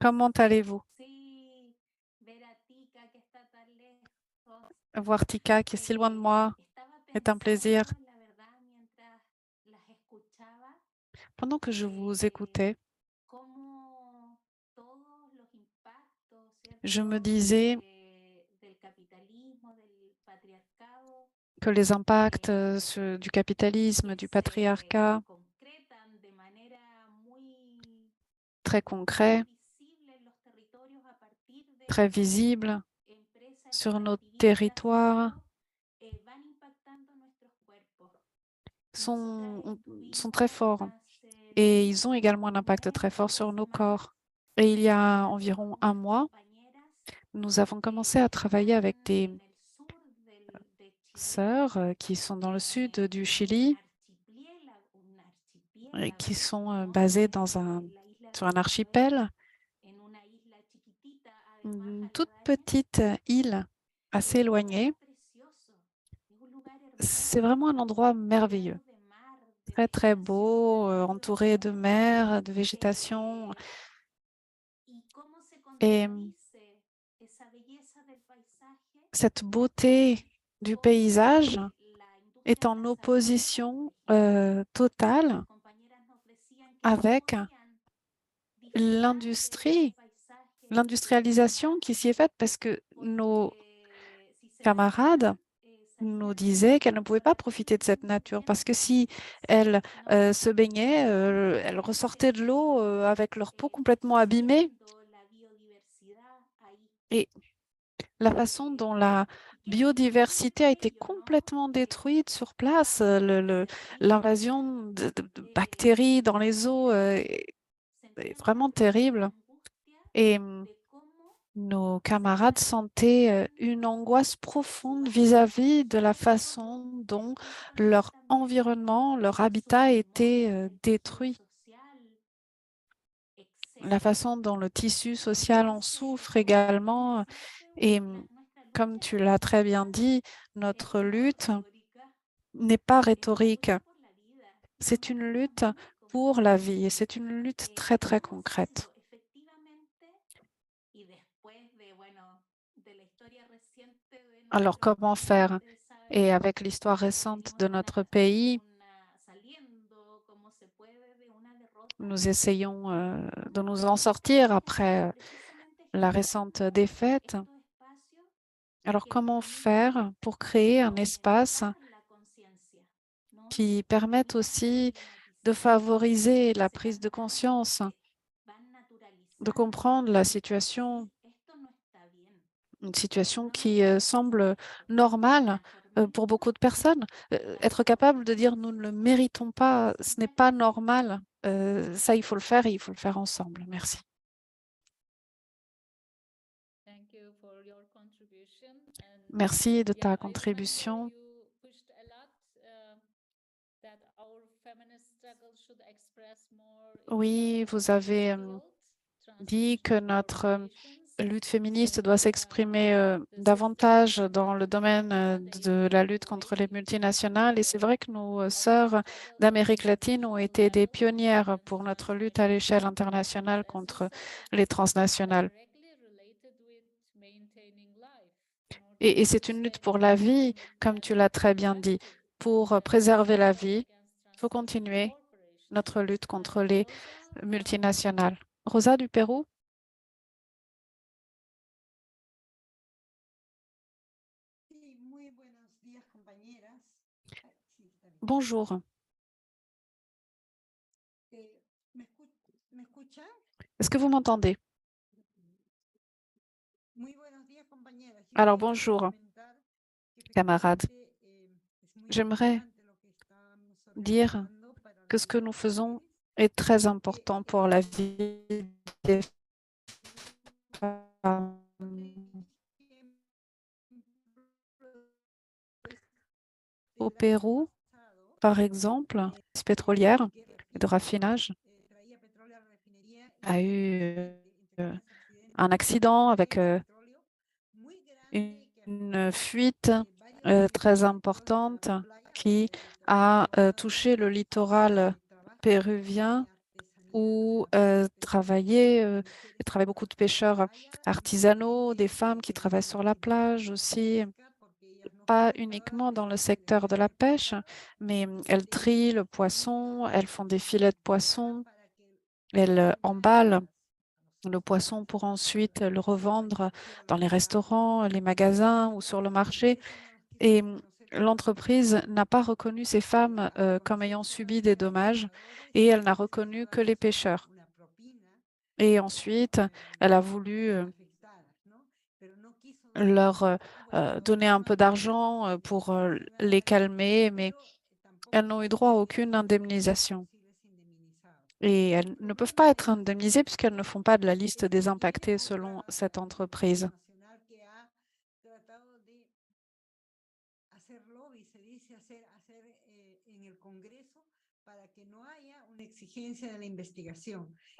Comment allez-vous? Voir Tika qui est si loin de moi est un plaisir. Pendant que je vous écoutais, je me disais que les impacts du capitalisme, du patriarcat, très concrets, très visibles sur nos territoires, sont très forts et ils ont également un impact très fort sur nos corps. Et il y a environ un mois, nous avons commencé à travailler avec des sœurs qui sont dans le sud du Chili et qui sont basées sur un archipel, une toute petite île assez éloignée. C'est vraiment un endroit merveilleux, très très beau, entouré de mer, de végétation. Et cette beauté du paysage est en opposition totale avec l'industrialisation qui s'y est faite parce que nos camarades nous disaient qu'elles ne pouvaient pas profiter de cette nature parce que si elles se baignaient, elles ressortaient de l'eau avec leur peau complètement abîmée. Et la façon dont la biodiversité a été complètement détruite sur place, l'invasion de bactéries dans les eaux est vraiment terrible. Et nos camarades sentaient une angoisse profonde vis-à-vis de la façon dont leur environnement, leur habitat était détruit, la façon dont le tissu social en souffre également. Et comme tu l'as très bien dit, notre lutte n'est pas rhétorique. C'est une lutte pour la vie et c'est une lutte très, très concrète. Alors, comment faire? Et avec l'histoire récente de notre pays, nous essayons de nous en sortir après la récente défaite. Alors, comment faire pour créer un espace qui permette aussi de favoriser la prise de conscience, de comprendre la situation, une situation qui semble normale pour beaucoup de personnes. Être capable de dire nous ne le méritons pas, ce n'est pas normal. Ça, il faut le faire et il faut le faire ensemble. Merci. Merci de ta contribution. Oui, vous avez dit que notre lutte féministe doit s'exprimer davantage dans le domaine de la lutte contre les multinationales. Et c'est vrai que nos sœurs d'Amérique latine ont été des pionnières pour notre lutte à l'échelle internationale contre les transnationales. Et c'est une lutte pour la vie, comme tu l'as très bien dit. Pour préserver la vie, il faut continuer notre lutte contre les multinationales. Rosa du Pérou? Bonjour. Est-ce que vous m'entendez? Alors, bonjour, camarades. J'aimerais dire que ce que nous faisons est très important pour la vie des femmes. Au Pérou, par exemple, la pétrolière et de raffinage a eu un accident avec une fuite très importante qui a touché le littoral péruvien où travaillaient beaucoup de pêcheurs artisanaux, des femmes qui travaillent sur la plage aussi, pas uniquement dans le secteur de la pêche, mais elles trient le poisson, elles font des filets de poisson, elles emballent le poisson pour ensuite le revendre dans les restaurants, les magasins ou sur le marché. Et l'entreprise n'a pas reconnu ces femmes comme ayant subi des dommages et elle n'a reconnu que les pêcheurs. Et ensuite, elle a voulu leur donner un peu d'argent pour les calmer, mais elles n'ont eu droit à aucune indemnisation. et elles ne peuvent pas être indemnisées puisqu'elles ne font pas de la liste des impactés selon cette entreprise.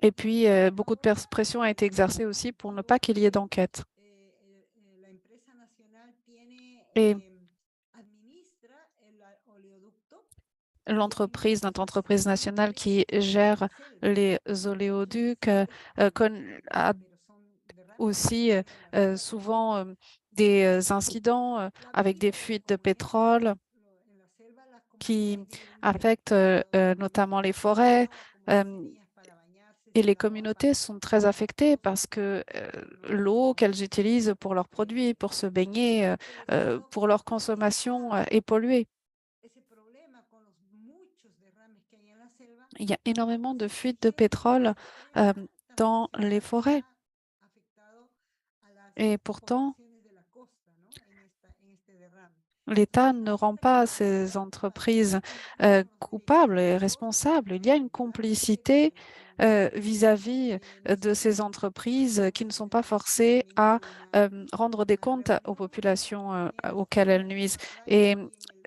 Et puis, beaucoup de pression a été exercée aussi pour ne pas qu'il y ait d'enquête. Et notre entreprise nationale qui gère les oléoducs, a aussi souvent des incidents avec des fuites de pétrole qui affectent notamment les forêts. Et les communautés sont très affectées parce que l'eau qu'elles utilisent pour leurs produits, pour se baigner, pour leur consommation est polluée. Il y a énormément de fuites de pétrole dans les forêts. Et pourtant, l'État ne rend pas ces entreprises coupables et responsables. Il y a une complicité vis-à-vis de ces entreprises qui ne sont pas forcées à rendre des comptes aux populations auxquelles elles nuisent. Et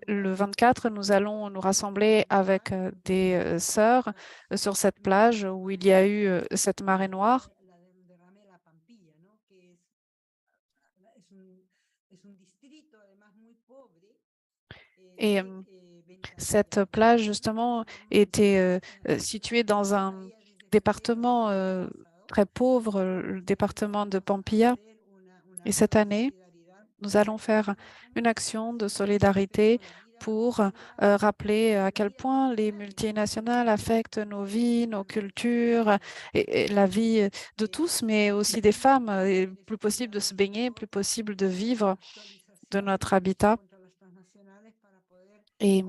le 24, nous allons nous rassembler avec des sœurs sur cette plage où il y a eu cette marée noire. Et cette plage, justement, était située dans un département très pauvre, le département de Pampilla. Et cette année, nous allons faire une action de solidarité pour rappeler à quel point les multinationales affectent nos vies, nos cultures et la vie de tous, mais aussi des femmes. Il est plus possible de se baigner, plus possible de vivre de notre habitat. Et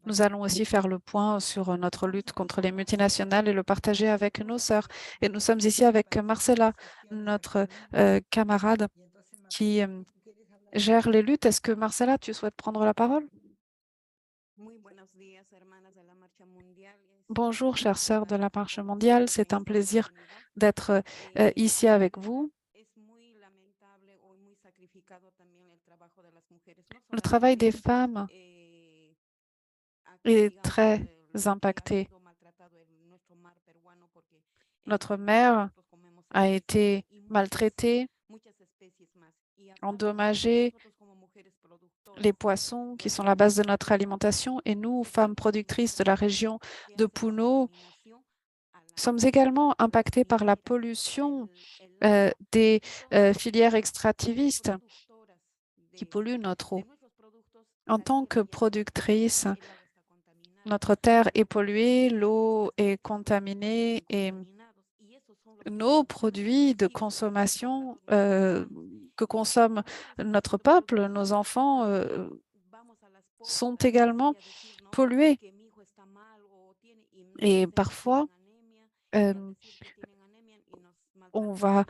nous allons aussi faire le point sur notre lutte contre les multinationales et le partager avec nos sœurs. Et nous sommes ici avec Marcela, notre camarade qui gère les luttes. Est-ce que Marcela, tu souhaites prendre la parole? Bonjour, chères sœurs de la Marche mondiale. C'est un plaisir d'être ici avec vous. Le travail des femmes est très impacté. Notre mer a été maltraitée, endommagée, les poissons qui sont la base de notre alimentation et nous, femmes productrices de la région de Puno, sommes également impactées par la pollution des filières extractivistes qui polluent notre eau. En tant que productrice, notre terre est polluée, l'eau est contaminée et nos produits de consommation que consomme notre peuple, nos enfants, sont également pollués. Et parfois, on va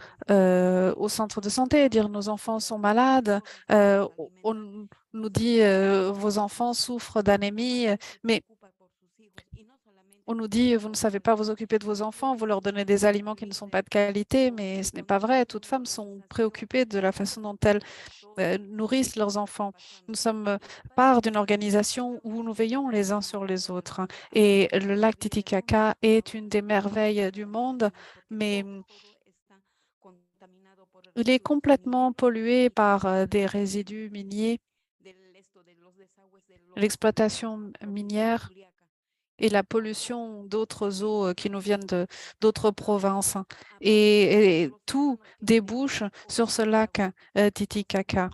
au centre de santé dire nos enfants sont malades. On nous dit vos enfants souffrent d'anémie, mais on nous dit vous ne savez pas vous occuper de vos enfants, vous leur donnez des aliments qui ne sont pas de qualité, mais ce n'est pas vrai. Toutes femmes sont préoccupées de la façon dont elles nourrissent leurs enfants. Nous sommes part d'une organisation où nous veillons les uns sur les autres. Et le lac Titicaca est une des merveilles du monde, mais il est complètement pollué par des résidus miniers, l'exploitation minière et la pollution d'autres eaux qui nous viennent d'autres provinces. Et tout débouche sur ce lac Titicaca.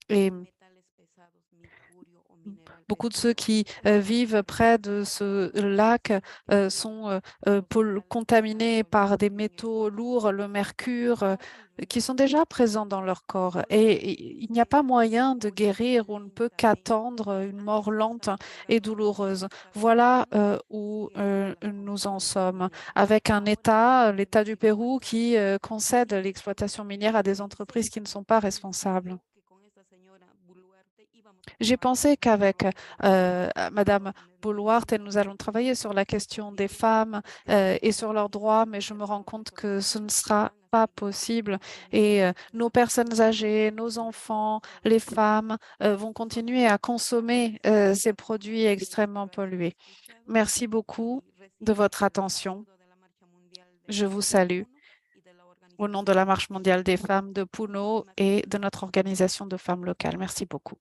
Et beaucoup de ceux qui vivent près de ce lac sont contaminés par des métaux lourds, le mercure, qui sont déjà présents dans leur corps. Et il n'y a pas moyen de guérir, on ne peut qu'attendre une mort lente et douloureuse. Voilà où nous en sommes, avec un État, l'État du Pérou, qui concède l'exploitation minière à des entreprises qui ne sont pas responsables. J'ai pensé qu'avec Madame Boulwart, nous allons travailler sur la question des femmes et sur leurs droits, mais je me rends compte que ce ne sera pas possible. Et nos personnes âgées, nos enfants, les femmes vont continuer à consommer ces produits extrêmement pollués. Merci beaucoup de votre attention. Je vous salue au nom de la Marche mondiale des femmes de Puno et de notre organisation de femmes locales. Merci beaucoup.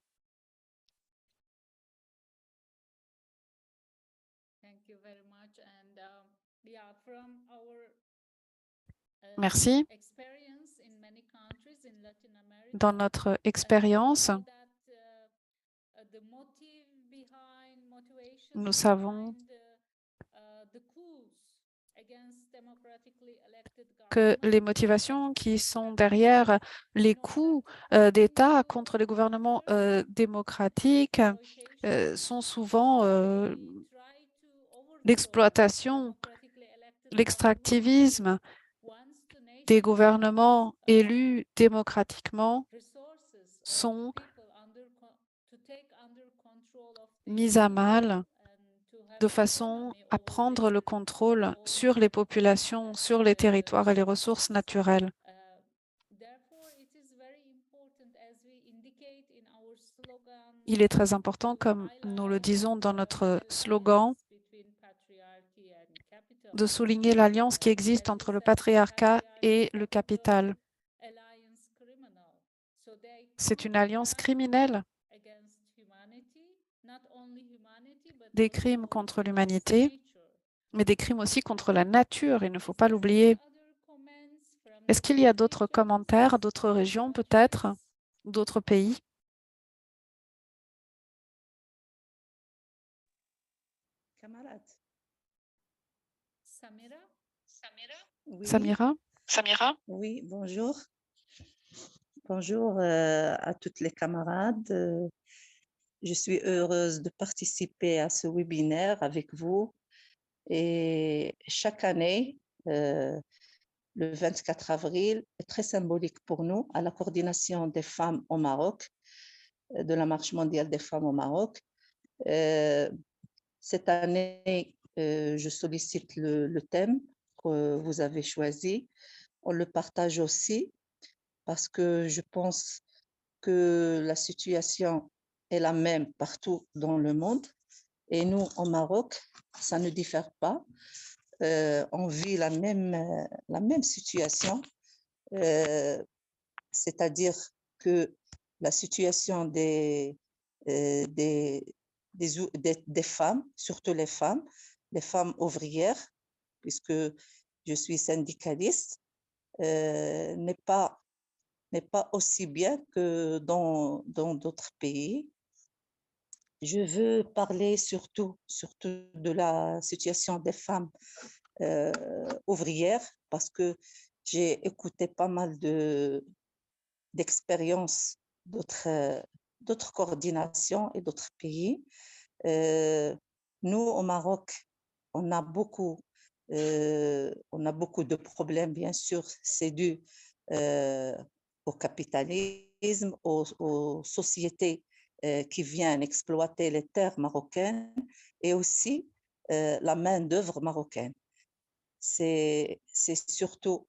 Merci. Dans notre expérience, nous savons que les motivations qui sont derrière les coups d'État contre les gouvernements démocratiques sont souvent l'exploitation, l'extractivisme des gouvernements élus démocratiquement sont mis à mal de façon à prendre le contrôle sur les populations, sur les territoires et les ressources naturelles. Il est très important, comme nous le disons dans notre slogan, de souligner l'alliance qui existe entre le patriarcat et le capital. C'est une alliance criminelle, des crimes contre l'humanité, mais des crimes aussi contre la nature, il ne faut pas l'oublier. Est-ce qu'il y a d'autres commentaires, d'autres régions peut-être, d'autres pays? Samira? Oui, bonjour. Bonjour à toutes les camarades. Je suis heureuse de participer à ce webinaire avec vous. Et chaque année, le 24 avril est très symbolique pour nous à la coordination des femmes au Maroc, de la Marche mondiale des femmes au Maroc. Cette année, je sollicite le thème que vous avez choisi. On le partage aussi parce que je pense que la situation est la même partout dans le monde. Et nous, au Maroc, ça ne diffère pas. On vit la même situation, c'est-à-dire que la situation des femmes, surtout les femmes ouvrières, puisque je suis syndicaliste, n'est pas aussi bien que dans d'autres pays. Je veux parler surtout de la situation des femmes ouvrières parce que j'ai écouté pas mal d'expériences d'autres coordinations et d'autres pays. Nous, au Maroc, on a beaucoup de problèmes, bien sûr, c'est dû au capitalisme, aux sociétés qui viennent exploiter les terres marocaines et aussi la main-d'œuvre marocaine. C'est surtout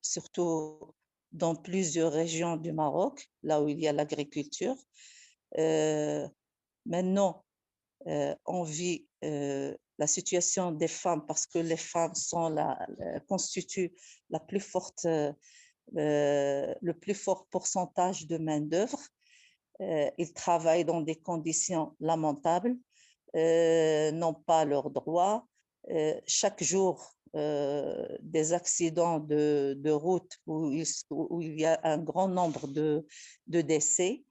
dans plusieurs régions du Maroc, là où il y a l'agriculture. Maintenant, on vit la situation des femmes parce que les femmes constituent la plus forte, le plus fort pourcentage de main-d'œuvre. Ils travaillent dans des conditions lamentables, n'ont pas leurs droits. Chaque jour, des accidents de route où il y a un grand nombre de décès.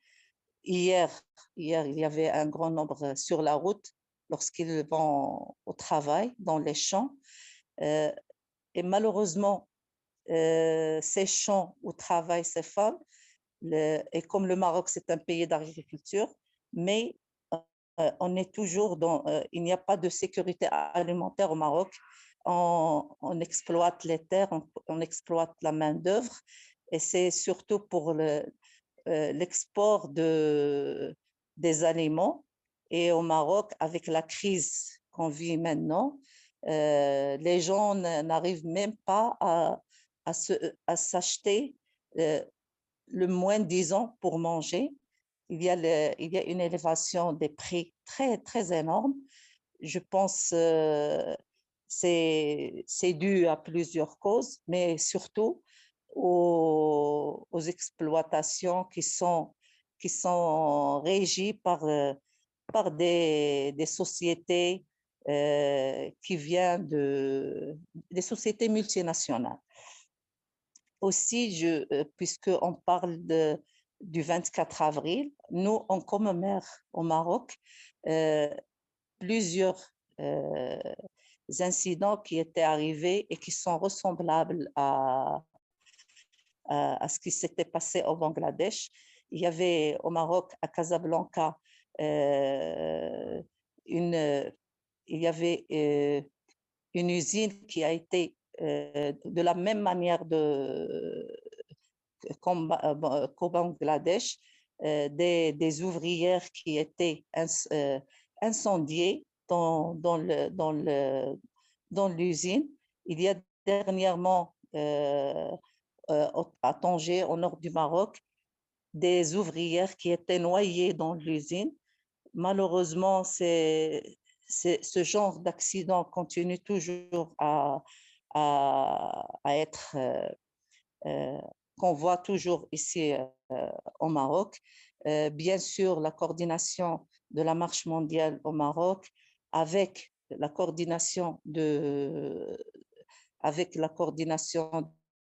Hier, il y avait un grand nombre sur la route lorsqu'ils vont au travail, dans les champs. Et malheureusement, ces champs où travaillent ces femmes, et comme le Maroc, c'est un pays d'agriculture, mais on est toujours il n'y a pas de sécurité alimentaire au Maroc. On exploite les terres, on exploite la main-d'œuvre, et c'est surtout pour l'export de des aliments. Et au Maroc, avec la crise qu'on vit maintenant, les gens n'arrivent même pas à s'acheter le moins disant pour manger. Il y a une élévation des prix très, très énorme. Je pense que c'est dû à plusieurs causes, mais surtout aux exploitations qui sont régies par des sociétés qui viennent des sociétés multinationales. Aussi, puisqu'on parle du 24 avril, nous, on commémore au Maroc plusieurs incidents qui étaient arrivés et qui sont ressemblables à ce qui s'était passé au Bangladesh. Il y avait au Maroc, à Casablanca, il y avait une usine qui a été de la même manière qu'au Bangladesh, des ouvrières qui étaient incendiées dans l'usine. Il y a dernièrement à Tanger, au nord du Maroc, des ouvrières qui étaient noyées dans l'usine. Malheureusement, ce genre d'accident continue toujours à être qu'on voit toujours ici au Maroc. Bien sûr, la coordination de la marche mondiale au Maroc avec la coordination de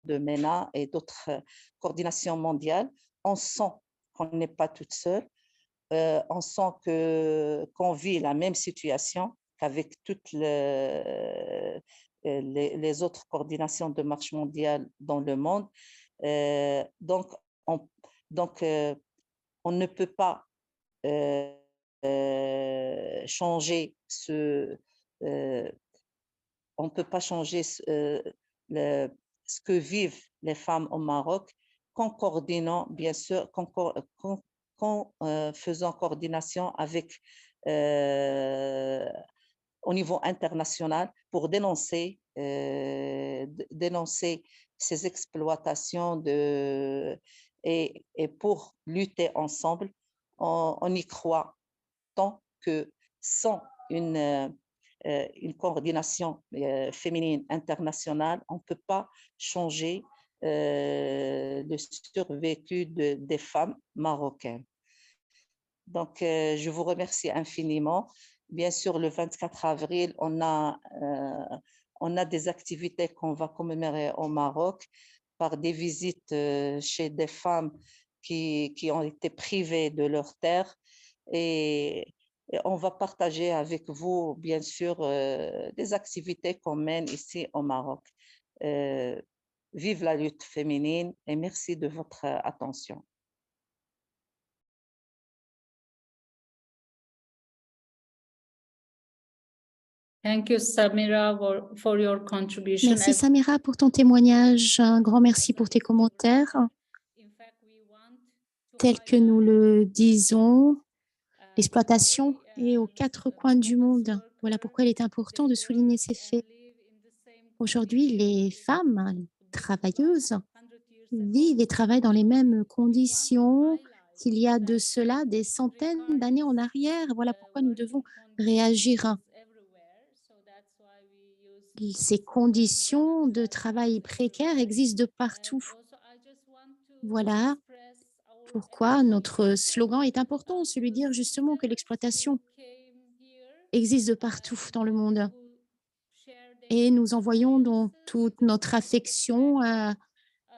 MENA et d'autres coordinations mondiales, on sent qu'on n'est pas toute seule. On sent qu'on vit la même situation qu'avec toutes les autres coordinations de marche mondiale dans le monde. Donc, on ne peut pas changer on peut pas changer ce que vivent les femmes au Maroc qu'en coordonnant, bien sûr, qu'en faisant coordination avec au niveau international pour dénoncer ces exploitations et pour lutter ensemble. On y croit tant que sans une coordination féminine internationale, on ne peut pas changer le survécu des femmes marocaines. Donc, je vous remercie infiniment. Bien sûr, le 24 avril, on a des activités qu'on va commémorer au Maroc par des visites chez des femmes qui ont été privées de leurs terres. Et on va partager avec vous, bien sûr, des activités qu'on mène ici au Maroc. Vive la lutte féminine et merci de votre attention. Thank you, Samira, for your contribution. Merci Samira pour ton témoignage. Un grand merci pour tes commentaires. Tel que nous le disons, l'exploitation est aux quatre coins du monde. Voilà pourquoi il est important de souligner ces faits. Aujourd'hui, les femmes travailleuses vivent et travaillent dans les mêmes conditions qu'il y a de cela des centaines d'années en arrière. Voilà pourquoi nous devons réagir. Ces conditions de travail précaires existent de partout. Voilà pourquoi notre slogan est important, celui de dire justement que l'exploitation existe de partout dans le monde. Et nous envoyons donc toute notre affection à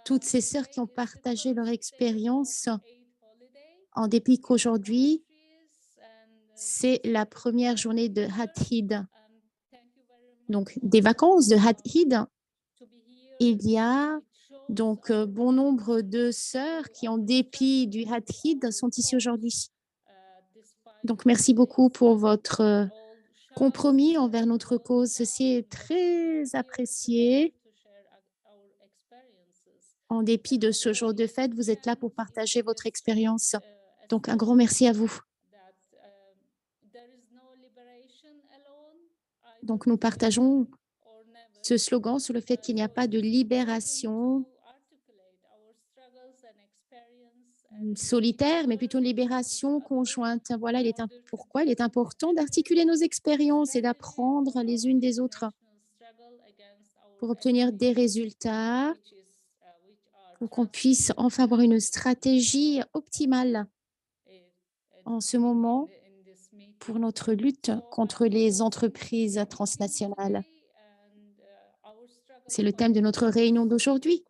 toutes ces sœurs qui ont partagé leur expérience, en dépit qu'aujourd'hui, c'est la première journée de Had-Hid. Donc, des vacances de Had-Hid. Il y a donc bon nombre de sœurs qui, en dépit du Had-Hid, sont ici aujourd'hui. Donc, merci beaucoup pour votre compromis envers notre cause. Ceci est très apprécié. En dépit de ce jour de fête, vous êtes là pour partager votre expérience. Donc, un grand merci à vous. Donc, nous partageons ce slogan sur le fait qu'il n'y a pas de libération solitaire, mais plutôt une libération conjointe. Voilà, pourquoi il est important d'articuler nos expériences et d'apprendre les unes des autres pour obtenir des résultats, pour qu'on puisse enfin avoir une stratégie optimale en ce moment pour notre lutte contre les entreprises transnationales. C'est le thème de notre réunion d'aujourd'hui.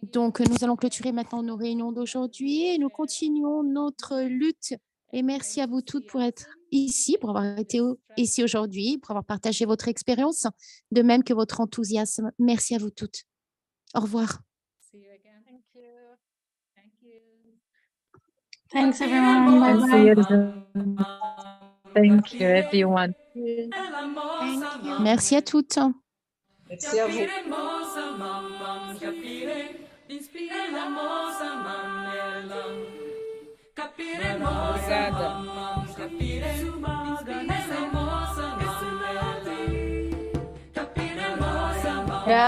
Donc, nous allons clôturer maintenant nos réunions d'aujourd'hui et nous continuons notre lutte. Et merci à vous toutes pour être ici, pour avoir été ici aujourd'hui, pour avoir partagé votre expérience, de même que votre enthousiasme. Merci à vous toutes. Au revoir. Thanks everyone. Bye bye. Thank you, everyone. Merci à toutes. Merci à vous. Obrigada.